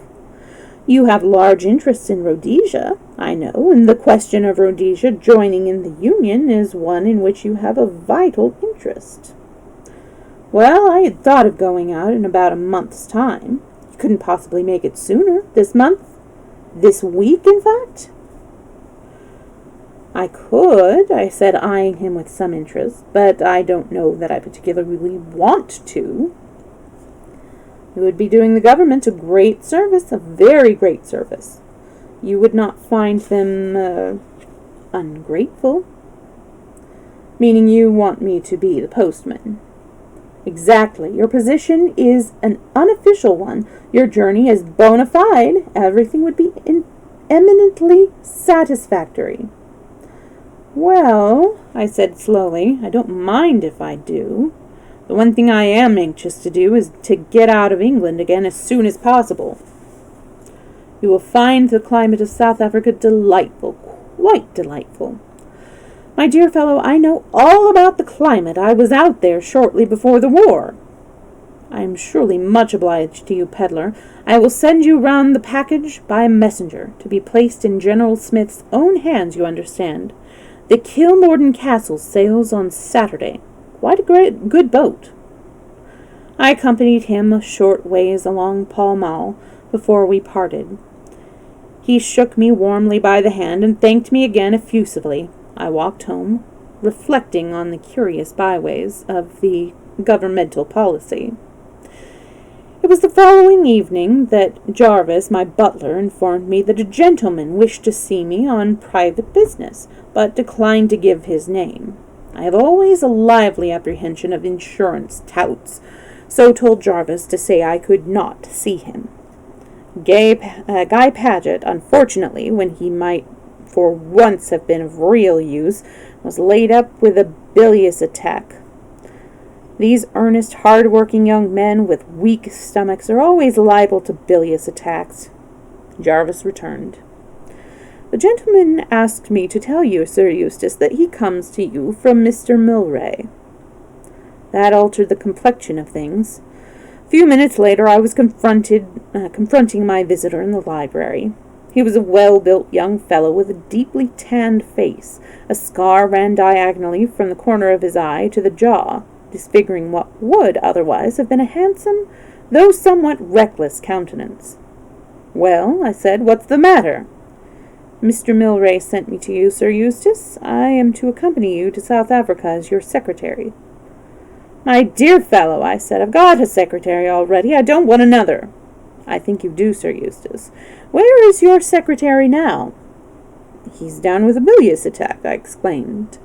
You have large interests in Rhodesia, I know, and the question of Rhodesia joining in the Union is one in which you have a vital interest. Well, I had thought of going out in about a month's time. You couldn't possibly make it sooner. This month? This week, in fact? I could, I said, eyeing him with some interest, but I don't know that I particularly want to. You would be doing the government a great service, a very great service. You would not find them ungrateful. Meaning you want me to be the postman. Exactly. Your position is an unofficial one. Your journey is bona fide. Everything would be eminently satisfactory. Well, I said slowly, I don't mind if I do. The one thing I am anxious to do is to get out of England again as soon as possible. You will find the climate of South Africa delightful, quite delightful. My dear fellow, I know all about the climate. I was out there shortly before the war. I am surely much obliged to you, peddler. I will send you round the package by messenger, to be placed in General Smith's own hands, you understand. The Kilmorden Castle sails on Saturday. Quite a good boat. I accompanied him a short ways along Pall Mall before we parted. He shook me warmly by the hand and thanked me again effusively. I walked home, reflecting on the curious byways of the governmental policy. It was the following evening that Jarvis, my butler, informed me that a gentleman wished to see me on private business, but declined to give his name. I have always a lively apprehension of insurance touts, so told Jarvis to say I could not see him. Guy Paget, unfortunately, when he might for once have been of real use, was laid up with a bilious attack. These earnest, hard-working young men with weak stomachs are always liable to bilious attacks. Jarvis returned. The gentleman asked me to tell you, Sir Eustace, that he comes to you from Mr. Milray. That altered the complexion of things. A few minutes later I was confronting my visitor in the library. He was a well-built young fellow with a deeply tanned face. A scar ran diagonally from the corner of his eye to the jaw, disfiguring what would otherwise have been a handsome, though somewhat reckless countenance. "Well," I said, "what's the matter?" "Mr. Milray sent me to you, Sir Eustace. I am to accompany you to South Africa as your secretary." "My dear fellow," I said, "I've got a secretary already. I don't want another." "I think you do, Sir Eustace. Where is your secretary now?" "He's down with a bilious attack," I exclaimed.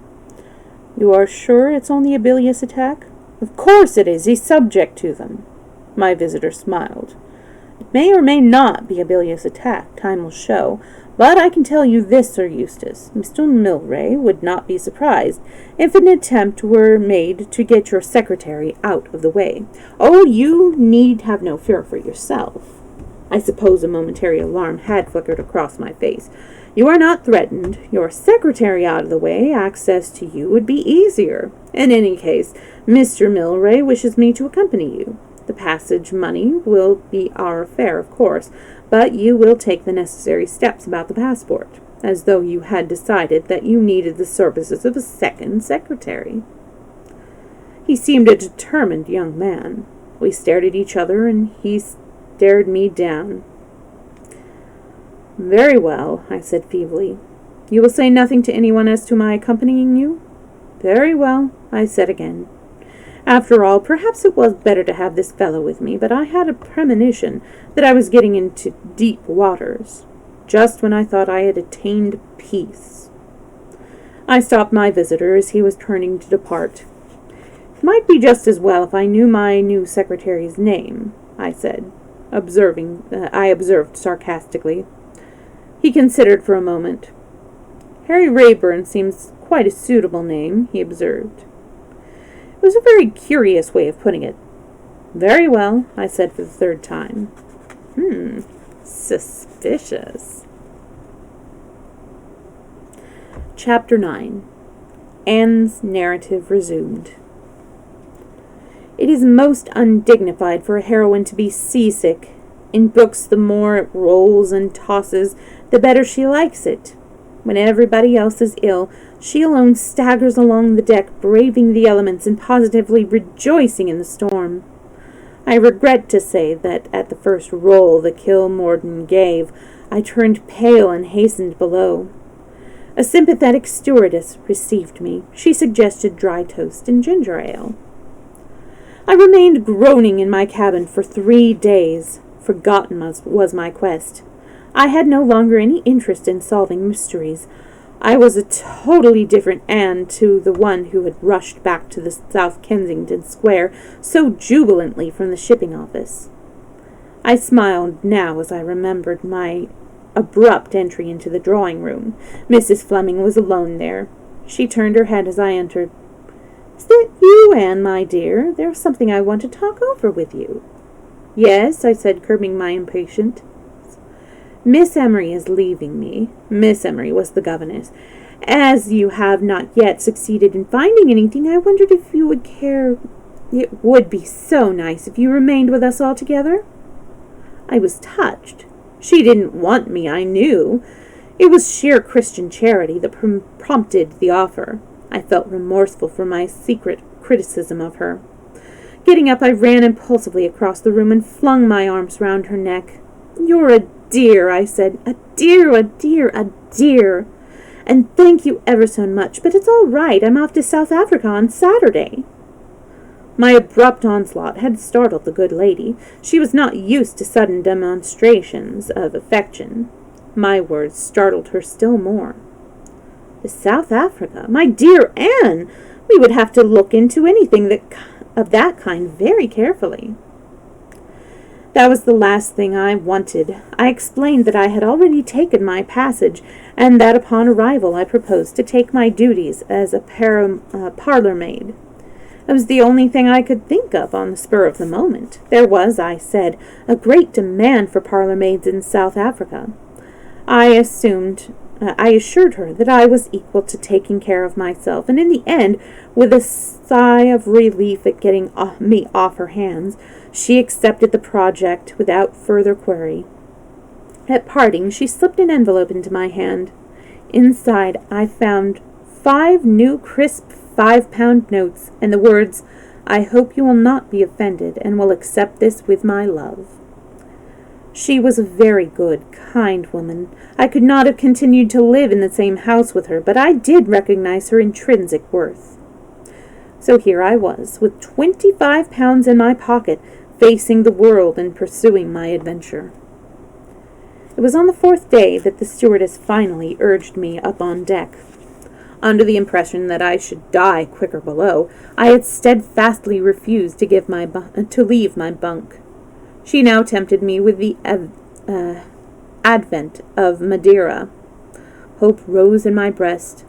"You are sure it's only a bilious attack?" "Of course it is. He's subject to them." My visitor smiled. "It may or may not be a bilious attack. Time will show. But I can tell you this, Sir Eustace. Mr. Milray would not be surprised if an attempt were made to get your secretary out of the way. Oh, you need have no fear for yourself." I suppose a momentary alarm had flickered across my face. "You are not threatened. Your secretary out of the way, access to you would be easier. In any case, Mr. Milray wishes me to accompany you. The passage money will be our affair, of course, but you will take the necessary steps about the passport, as though you had decided that you needed the services of a second secretary." He seemed a determined young man. We stared at each other, and he stared me down. "Very well," I said feebly. "You will say nothing to anyone as to my accompanying you?" "Very well," I said again. After all, perhaps it was better to have this fellow with me, but I had a premonition that I was getting into deep waters, just when I thought I had attained peace. I stopped my visitor as he was turning to depart. "It might be just as well if I knew my new secretary's name," I said, I observed sarcastically. He considered for a moment. "Harry Rayburn seems quite a suitable name," he observed. It was a very curious way of putting it. "Very well," I said for the third time. Suspicious. Chapter 9. Anne's narrative resumed. It is most undignified for a heroine to be seasick. In books, the more it rolls and tosses, the better she likes it. When everybody else is ill, she alone staggers along the deck, braving the elements and positively rejoicing in the storm. I regret to say that at the first roll the Kilmorden gave, I turned pale and hastened below. A sympathetic stewardess received me. She suggested dry toast and ginger ale. I remained groaning in my cabin for 3 days. Forgotten was my quest. I had no longer any interest in solving mysteries. I was a totally different Anne to the one who had rushed back to the South Kensington Square so jubilantly from the shipping office. I smiled now as I remembered my abrupt entry into the drawing-room. Mrs. Fleming was alone there. She turned her head as I entered. "Is that you, Anne, my dear? There's something I want to talk over with you." "Yes," I said, curbing my impatience. "Miss Emery is leaving me." Miss Emery was the governess. "As you have not yet succeeded in finding anything, I wondered if you would care. It would be so nice if you remained with us altogether." I was touched. She didn't want me, I knew. It was sheer Christian charity that prompted the offer. I felt remorseful for my secret criticism of her. Getting up, I ran impulsively across the room and flung my arms round her neck. "You're a dear," I said. "A dear, a dear, a dear. And thank you ever so much, but it's all right. I'm off to South Africa on Saturday." My abrupt onslaught had startled the good lady. She was not used to sudden demonstrations of affection. My words startled her still more. "To South Africa? My dear Anne, we would have to look into anything of that kind very carefully." That was the last thing I wanted. I explained that I had already taken my passage, and that upon arrival I proposed to take my duties as a parlour maid. It was the only thing I could think of on the spur of the moment. There was, I said, a great demand for parlour maids in South Africa. I assured her that I was equal to taking care of myself, and in the end, with a sigh of relief at getting me off her hands, she accepted the project without further query. At parting, she slipped an envelope into my hand. Inside, I found 5 new crisp 5-pound notes, and the words, "I hope you will not be offended, and will accept this with my love." She was a very good, kind woman. I could not have continued to live in the same house with her, but I did recognize her intrinsic worth. So here I was, with 25 pounds in my pocket, facing the world and pursuing my adventure. It was on the 4th day that the stewardess finally urged me up on deck. Under the impression that I should die quicker below, I had steadfastly refused to leave my bunk. She now tempted me with the advent of Madeira. Hope rose in my breast.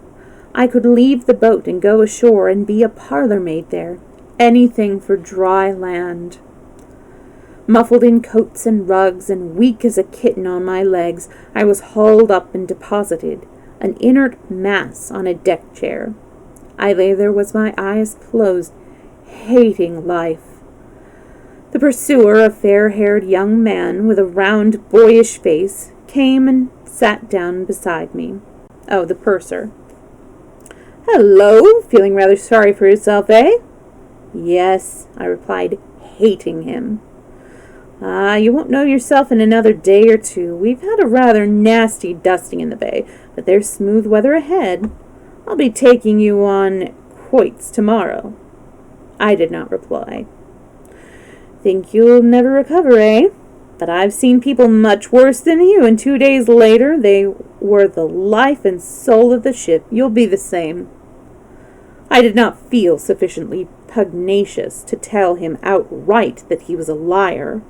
I could leave the boat and go ashore and be a parlour maid there. Anything for dry land. Muffled in coats and rugs and weak as a kitten on my legs, I was hauled up and deposited, an inert mass, on a deck chair. I lay there with my eyes closed, hating life. The pursuer, a fair-haired young man with a round, boyish face, came and sat down beside me. Oh, the purser. "Hello, feeling rather sorry for yourself, eh?" "Yes," I replied, hating him. You won't know yourself in another day or 2. We've had a rather nasty dusting in the bay, but there's smooth weather ahead. I'll be taking you on quoits tomorrow." I did not reply. "Think you'll never recover, eh? But I've seen people much worse than you, and 2 days later they were the life and soul of the ship. You'll be the same." I did not feel sufficiently pugnacious to tell him outright that he was a liar.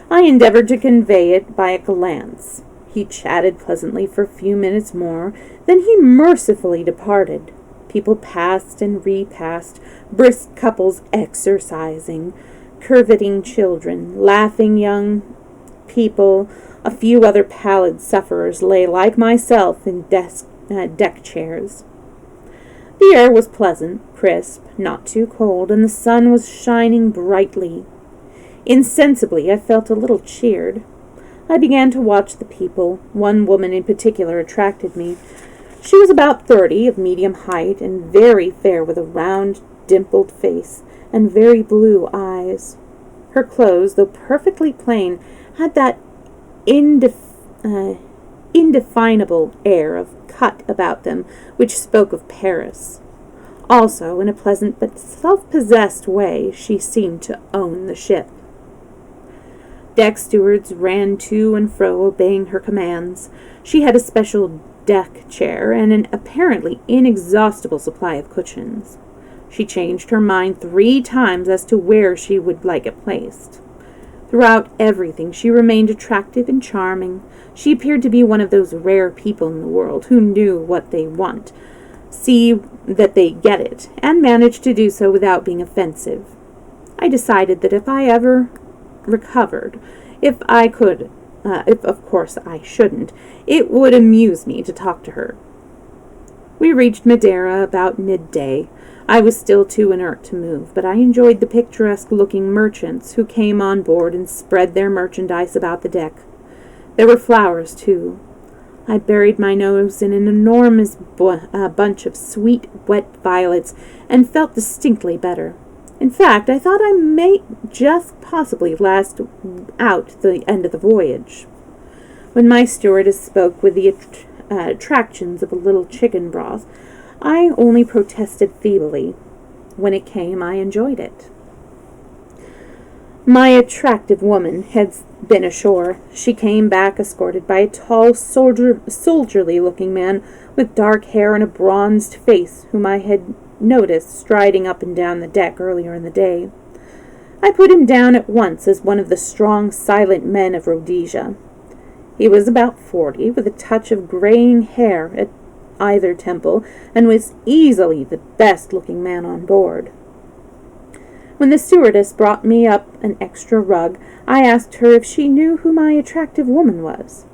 I endeavored to convey it by a glance. He chatted pleasantly for a few minutes more, then he mercifully departed. People passed and repassed, brisk couples exercising, curveting children, laughing young people. A few other pallid sufferers lay like myself in deck chairs. The air was pleasant, crisp, not too cold, and the sun was shining brightly. Insensibly, I felt a little cheered. I began to watch the people. One woman in particular attracted me. She was about 30, of medium height, and very fair, with a round, dimpled face and very blue eyes. Her clothes, though perfectly plain, had that indefinable air of cut about them which spoke of Paris. Also, in a pleasant but self-possessed way, she seemed to own the ship. Deck stewards ran to and fro, obeying her commands. She had a special deck chair and an apparently inexhaustible supply of cushions. She changed her mind 3 times as to where she would like it placed. Throughout everything she remained attractive and charming. She appeared to be one of those rare people in the world who knew what they want, see that they get it, and manage to do so without being offensive. I decided that if I ever recovered, if of course I shouldn't, it would amuse me to talk to her. We reached Madeira about midday. I was still too inert to move, but I enjoyed the picturesque-looking merchants who came on board and spread their merchandise about the deck. There were flowers, too. I buried my nose in an enormous bunch of sweet, wet violets and felt distinctly better. In fact, I thought I may just possibly last out the end of the voyage. When my stewardess spoke with the attractions of a little chicken broth, I only protested feebly. When it came, I enjoyed it. My attractive woman had been ashore. She came back escorted by a tall, soldierly-looking man with dark hair and a bronzed face, whom I had noticed striding up and down the deck earlier in the day. I put him down at once as one of the strong, silent men of Rhodesia. He was about 40, with a touch of graying hair at either temple, and was easily the best-looking man on board. When the stewardess brought me up an extra rug, I asked her if she knew who my attractive woman was.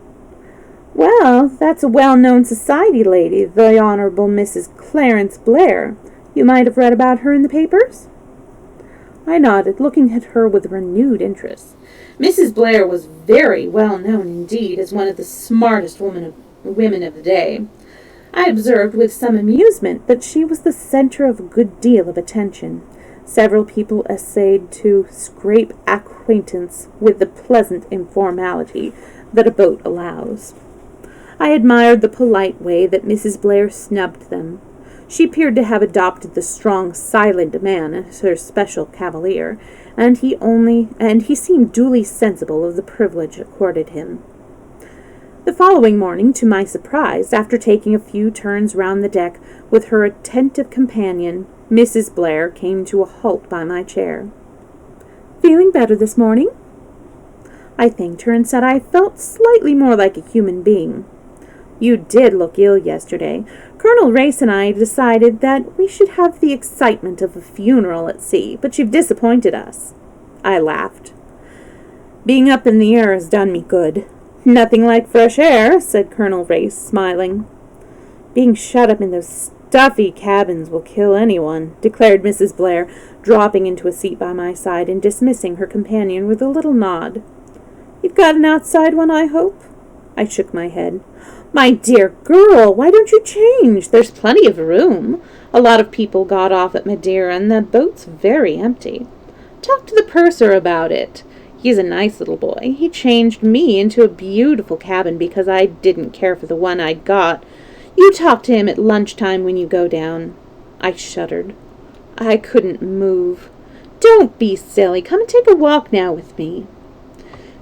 "Well, that's a well-known society lady, the Honorable Mrs. Clarence Blair. You might have read about her in the papers?" I nodded, looking at her with renewed interest. Mrs. Blair was very well known indeed as one of the smartest women of the day. I observed with some amusement that she was the center of a good deal of attention. Several people essayed to scrape acquaintance with the pleasant informality that a boat allows. I admired the polite way that Mrs. Blair snubbed them. She appeared to have adopted the strong, silent man as her special cavalier, and he seemed duly sensible of the privilege accorded him. The following morning, to my surprise, after taking a few turns round the deck with her attentive companion, Mrs. Blair came to a halt by my chair. "Feeling better this morning?" I thanked her and said I felt slightly more like a human being. "You did look ill yesterday. Colonel Race and I decided that we should have the excitement of a funeral at sea, but you've disappointed us." I laughed. "Being up in the air has done me good." "Nothing like fresh air," said Colonel Race, smiling. "Being shut up in those stuffy cabins will kill anyone," declared Mrs. Blair, dropping into a seat by my side and dismissing her companion with a little nod. "You've got an outside one, I hope?" I shook my head. "My dear girl, why don't you change? There's plenty of room. A lot of people got off at Madeira, and the boat's very empty. Talk to the purser about it. He's a nice little boy. He changed me into a beautiful cabin because I didn't care for the one I'd got. You talk to him at lunchtime when you go down." I shuddered. I couldn't move. "Don't be silly. Come and take a walk now with me."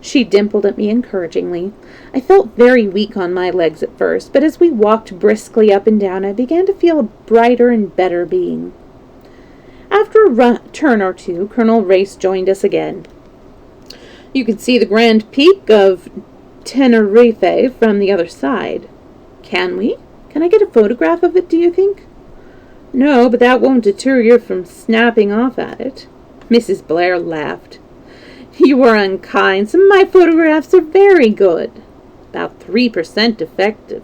She dimpled at me encouragingly. I felt very weak on my legs at first, but as we walked briskly up and down, I began to feel a brighter and better being. After a turn or two, Colonel Race joined us again. "You can see the grand peak of Tenerife from the other side." "Can we? Can I get a photograph of it, do you think?" "No, but that won't deter you from snapping off at it." Mrs. Blair laughed. "You are unkind. Some of my photographs are very good. About 3% effective.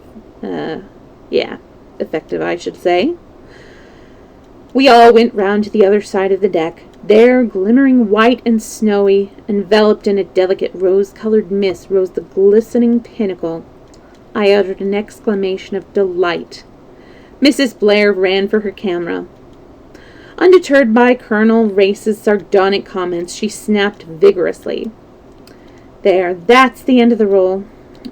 Effective, I should say." We all went round to the other side of the deck. There, glimmering white and snowy, enveloped in a delicate rose-colored mist, rose the glistening pinnacle. I uttered an exclamation of delight. Mrs. Blair ran for her camera. Undeterred by Colonel Race's sardonic comments, she snapped vigorously. "There, that's the end of the roll.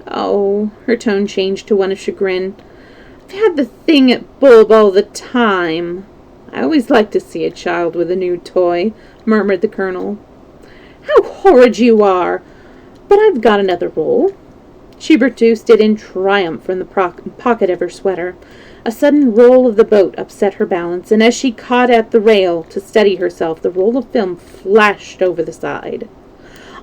Oh," her tone changed to one of chagrin. "I've had the thing at Bulb all the time." "I always like to see a child with a new toy," murmured the Colonel. "How horrid you are! But I've got another roll." She produced it in triumph from the pocket of her sweater. A sudden roll of the boat upset her balance, and as she caught at the rail to steady herself, the roll of film flashed over the side.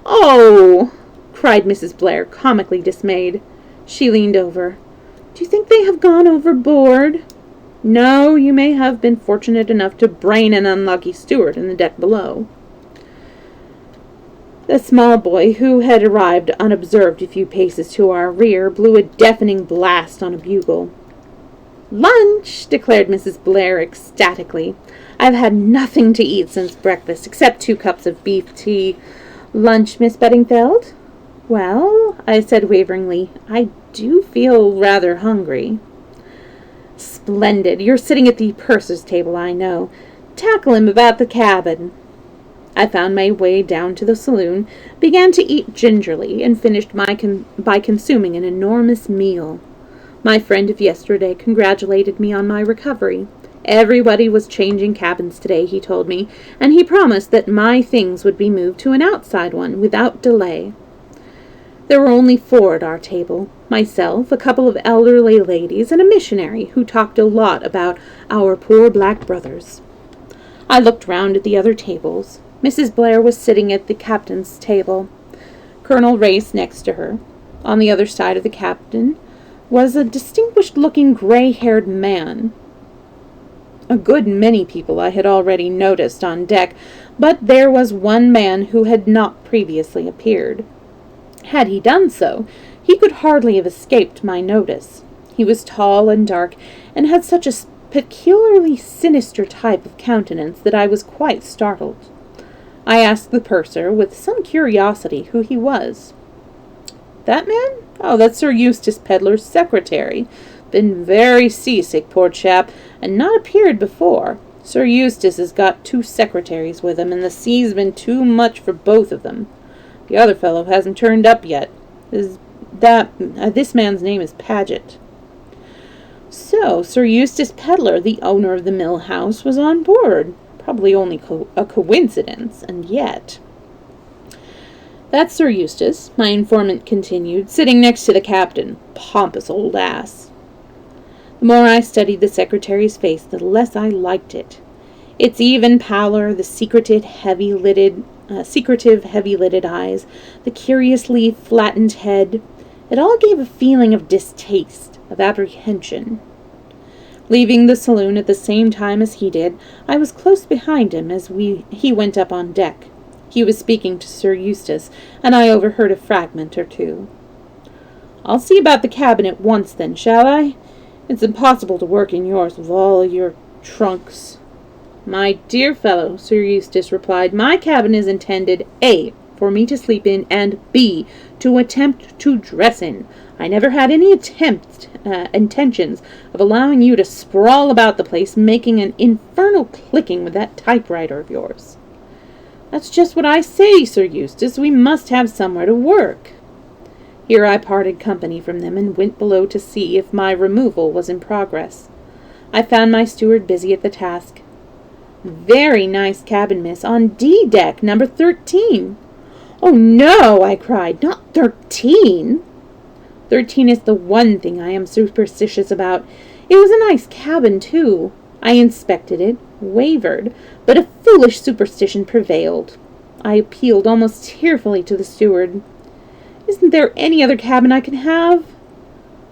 "Oh!" cried Mrs. Blair, comically dismayed. She leaned over. "Do you think they have gone overboard?" "No, you may have been fortunate enough to brain an unlucky steward in the deck below." The small boy, who had arrived unobserved a few paces to our rear, blew a deafening blast on a bugle. "Lunch!" declared Mrs. Blair ecstatically. "I've had nothing to eat since breakfast, except 2 cups of beef tea. Lunch, Miss Bedingfeld?" "Well," I said waveringly, "I do feel rather hungry." "Splendid. You're sitting at the purser's table, I know. Tackle him about the cabin." I found my way down to the saloon, began to eat gingerly, and finished by consuming an enormous meal. My friend of yesterday congratulated me on my recovery. Everybody was changing cabins today, he told me, and he promised that my things would be moved to an outside one without delay. There were only 4 at our table, myself, a couple of elderly ladies, and a missionary who talked a lot about our poor black brothers. I looked round at the other tables. Mrs. Blair was sitting at the captain's table, Colonel Race next to her. On the other side of the captain was a distinguished-looking gray-haired man. A good many people I had already noticed on deck, but there was one man who had not previously appeared. Had he done so, he could hardly have escaped my notice. He was tall and dark, and had such a peculiarly sinister type of countenance that I was quite startled. I asked the purser, with some curiosity, who he was. "That man? Oh, that's Sir Eustace Pedlar's secretary. Been very seasick, poor chap, and not appeared before. Sir Eustace has got 2 secretaries with him, and the sea's been too much for both of them. The other fellow hasn't turned up yet. This man's name is Paget." So, Sir Eustace Pedlar, the owner of the mill house, was on board. Probably only a coincidence, and yet... "That's Sir Eustace," my informant continued, "sitting next to the captain. Pompous old ass." The more I studied the secretary's face, the less I liked it. Its even pallor, the secretive, heavy-lidded eyes, the curiously flattened head, it all gave a feeling of distaste, of apprehension. Leaving the saloon at the same time as he did, I was close behind him as he went up on deck. He was speaking to Sir Eustace, and I overheard a fragment or two. "I'll see about the cabin at once, then, shall I? It's impossible to work in yours with all your trunks." "My dear fellow," Sir Eustace replied, "my cabin is intended, A, for me to sleep in, and B, to attempt to dress in. I never had any intentions of allowing you to sprawl about the place, making an infernal clicking with that typewriter of yours." "That's just what I say, Sir Eustace. We must have somewhere to work." Here I parted company from them and went below to see if my removal was in progress. I found my steward busy at the task. "Very nice cabin, miss, on D deck, number 13. "Oh, no," I cried, "not 13. 13 is the one thing I am superstitious about. It was a nice cabin, too. I inspected it, wavered, but a foolish superstition prevailed. I appealed almost tearfully to the steward. "Isn't there any other cabin I can have?"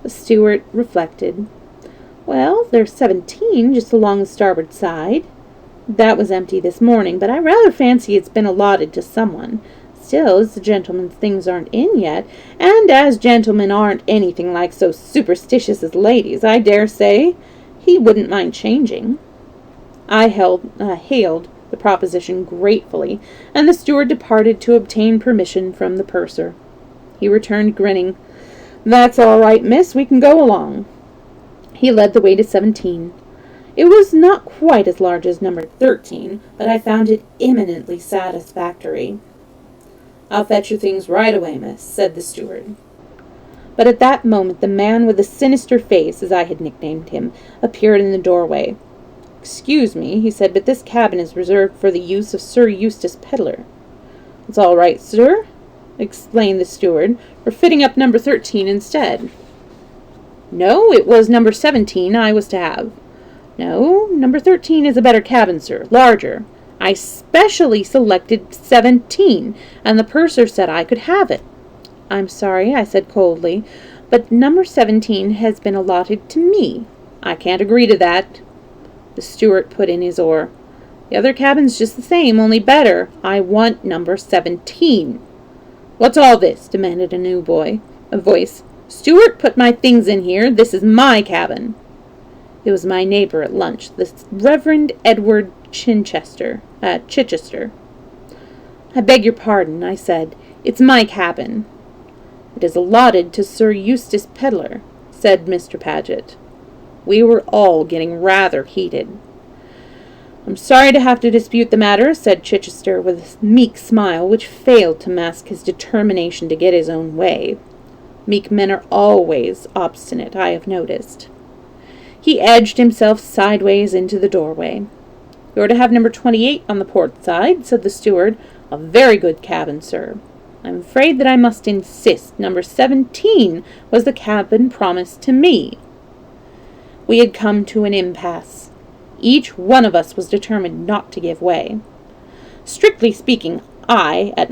The steward reflected. "Well, there's 17 just along the starboard side. That was empty this morning, but I rather fancy it's been allotted to someone. Still, as the gentleman's things aren't in yet, and as gentlemen aren't anything like so superstitious as ladies, I dare say he wouldn't mind changing." I hailed the proposition gratefully, and the steward departed to obtain permission from the purser. He returned grinning. "That's all right, miss. We can go along." He led the way to 17. It was not quite as large as number 13, but I found it eminently satisfactory. "I'll fetch your things right away, miss," said the steward. But at that moment the man with the sinister face, as I had nicknamed him, appeared in the doorway. "Excuse me," he said, "but this cabin is reserved for the use of Sir Eustace Pedlar." "It's all right, sir," explained the steward. "We're fitting up number 13 instead." "No, it was number 17 I was to have." "No, number 13 is a better cabin, sir, larger. I specially selected 17, and the purser said I could have it." "I'm sorry," I said coldly, "but number 17 has been allotted to me." "I can't agree to that." The steward put in his oar. "The other cabin's just the same, only better. I want number 17. "What's all this?" demanded a voice. "Steward, put my things in here. This is my cabin." It was my neighbor at lunch, the Reverend Edward Chichester. "I beg your pardon," I said. "It's my cabin." "It is allotted to Sir Eustace Pedlar," said Mr. Paget. We were all getting rather heated. "I'm sorry to have to dispute the matter," said Chichester with a meek smile which failed to mask his determination to get his own way. Meek men are always obstinate, I have noticed. He edged himself sideways into the doorway. "You're to have number 28 on the port side," said the steward. "A very good cabin, sir. I'm afraid that I must insist number 17 was the cabin promised to me." We had come to an impasse. Each one of us was determined not to give way. Strictly speaking, I, at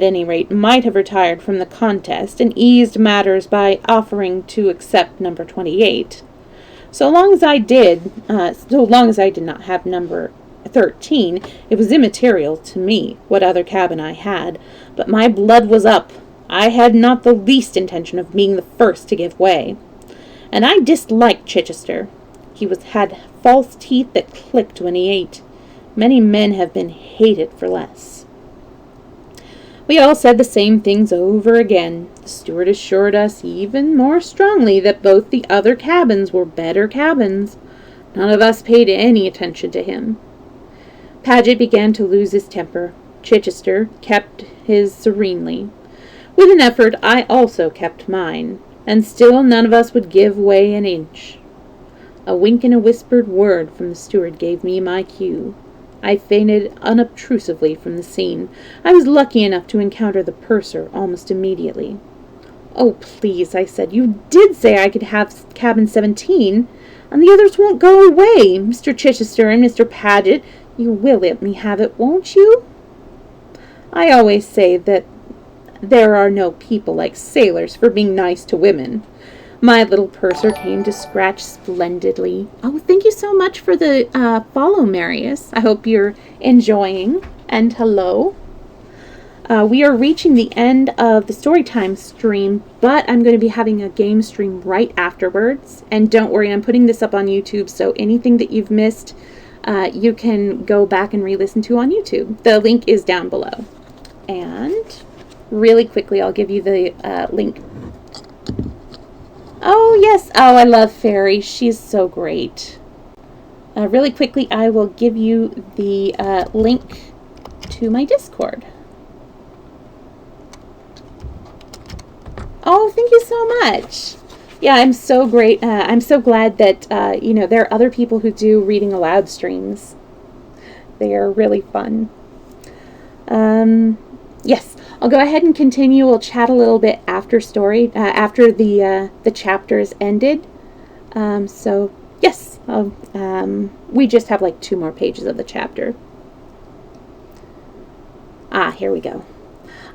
any rate, might have retired from the contest and eased matters by offering to accept number 28. So long as I did not have number 13, it was immaterial to me what other cabin I had, but my blood was up. I had not the least intention of being the first to give way. And I disliked Chichester. He had false teeth that clicked when he ate. Many men have been hated for less. We all said the same things over again. The steward assured us even more strongly that both the other cabins were better cabins. None of us paid any attention to him. Paget began to lose his temper. Chichester kept his serenely. With an effort, I also kept mine, and still none of us would give way an inch. A wink and a whispered word from the steward gave me my cue. I fainted unobtrusively from the scene. I was lucky enough to encounter the purser almost immediately. "Oh, please," I said, "you did say I could have cabin 17, and the others won't go away. Mr. Chichester and Mr. Paget, you will let me have it, won't you?" I always say that there are no people like sailors for being nice to women. My little purser came to scratch splendidly. "Oh, thank you so much for the follow, Marius. I hope you're enjoying. And hello." We are reaching the end of the Storytime stream, but I'm going to be having a game stream right afterwards. And don't worry, I'm putting this up on YouTube, so anything that you've missed, you can go back and re-listen to on YouTube. The link is down below. And really quickly, I'll give you the link. Oh, yes. Oh, I love Fairy. She's so great. Really quickly, I will give you the link to my Discord. Oh, thank you so much. Yeah, I'm so great. I'm so glad that, there are other people who do reading aloud streams. They are really fun. Yes. I'll go ahead and continue. We'll chat a little bit after after the chapters ended. So yes, we just have like 2 more pages of the chapter. Here we go.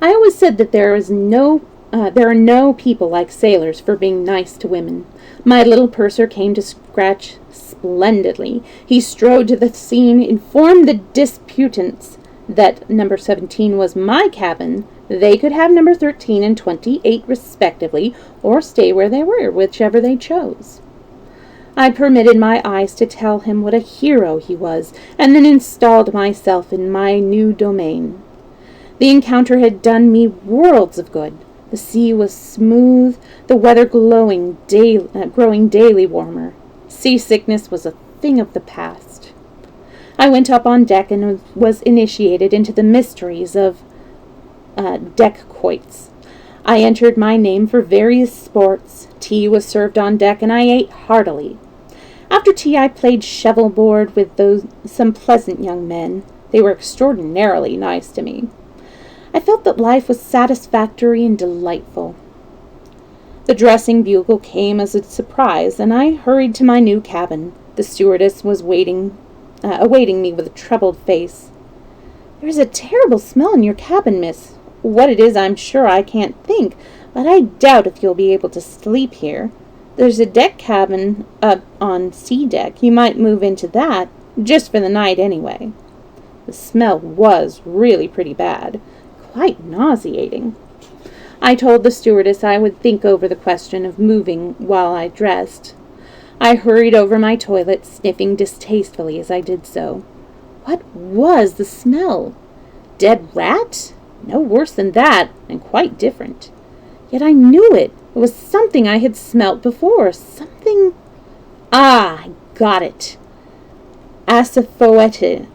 I always said that there are no people like sailors for being nice to women. My little purser came to scratch splendidly. He strode to the scene, informed the disputants that number 17 was my cabin. They could have number 13 and 28 respectively, or stay where they were, whichever they chose. I permitted my eyes to tell him what a hero he was, and then installed myself in my new domain. The encounter had done me worlds of good. The sea was smooth, the weather growing daily warmer. Seasickness was a thing of the past. I went up on deck and was initiated into the mysteries of deck quoits. I entered my name for various sports. Tea was served on deck, and I ate heartily. After tea, I played shovelboard with some pleasant young men. They were extraordinarily nice to me. I felt that life was satisfactory and delightful. The dressing bugle came as a surprise, and I hurried to my new cabin. The stewardess was awaiting me with a troubled face. "There is a terrible smell in your cabin, miss. What it is, I'm sure I can't think, but I doubt if you'll be able to sleep here. There's a deck cabin up on C deck. You might move into that, just for the night anyway." The smell was really pretty bad, quite nauseating. I told the stewardess I would think over the question of moving while I dressed. I hurried over my toilet, sniffing distastefully as I did so. What was the smell? Dead rat? No worse than that, and quite different. Yet I knew it. It was something I had smelt before. Something... I got it. Asafoetida.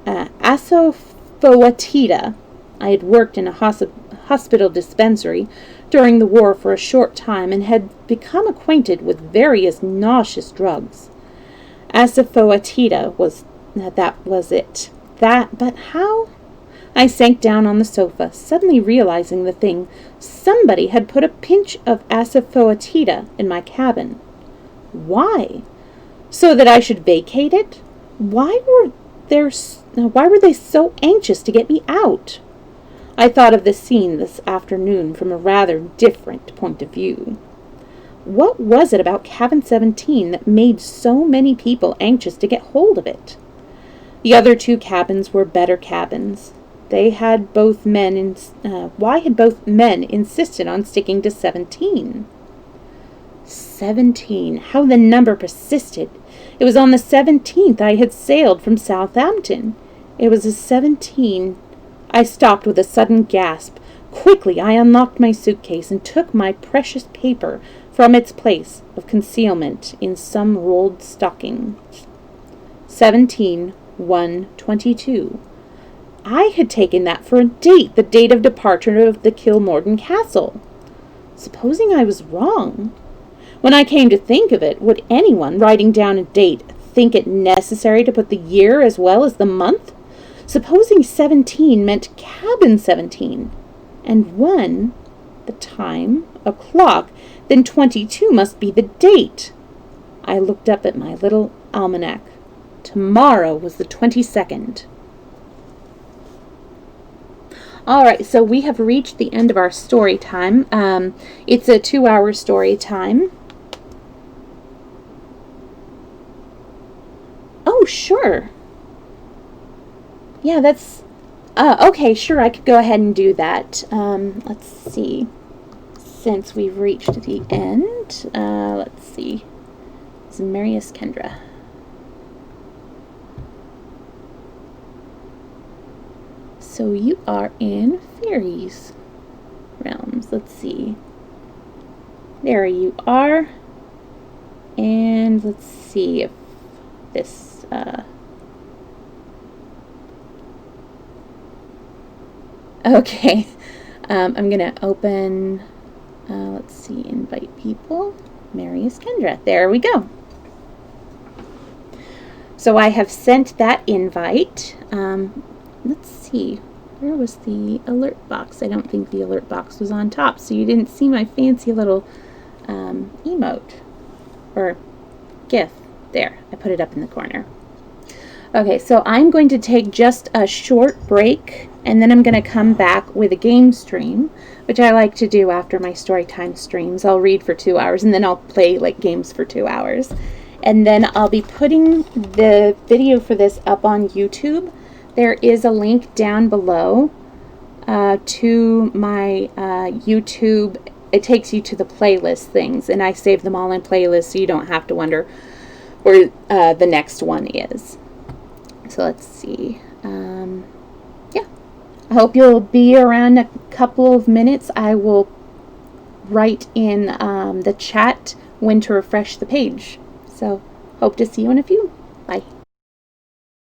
I had worked in a hospital dispensary during the war for a short time and had become acquainted with various nauseous drugs. Asafoetida was it. But how? I sank down on the sofa, suddenly realizing the thing. Somebody had put a pinch of asafoetida in my cabin. Why? So that I should vacate it? Why were there Why were they so anxious to get me out? I thought of the scene this afternoon from a rather different point of view. What was it about Cabin 17 that made so many people anxious to get hold of it? The other two cabins were better cabins. Why had both men insisted on sticking to 17? 17. How the number persisted. It was on the 17th I had sailed from Southampton. It was a 17. I stopped with a sudden gasp. Quickly I unlocked my suitcase and took my precious paper from its place of concealment in some rolled stocking. 17/1/22. I had taken that for a date, the date of departure of the Kilmorden Castle. Supposing I was wrong? When I came to think of it, would anyone, writing down a date, think it necessary to put the year as well as the month? Supposing 17 meant Cabin 17, and 1, the time, o'clock, then 22 must be the date. I looked up at my little almanac. Tomorrow was the 22nd. All right, so we have reached the end of our story time. It's a 2-hour story time. Oh, sure. Yeah, that's... okay, sure, I could go ahead and do that. Let's see. Since we've reached the end, let's see. It's Marius Kendra. So you are in Fairies Realms. Let's see. There you are. And let's see if this... Okay. I'm going to open... let's see. Invite people. Marius Kendra. There we go. So I have sent that invite. Let's see. Where was the alert box? I don't think the alert box was on top, so you didn't see my fancy little emote or GIF. There, I put it up in the corner. Okay, so I'm going to take just a short break, and then I'm going to come back with a game stream, which I like to do after my Storytime streams. I'll read for 2 hours, and then I'll play like games for 2 hours. And then I'll be putting the video for this up on YouTube. There is a link down below to my YouTube. It takes you to the playlist things, and I save them all in playlists so you don't have to wonder where the next one is. So let's see. Yeah. I hope you'll be around a couple of minutes. I will write in the chat when to refresh the page. So hope to see you in a few. Bye.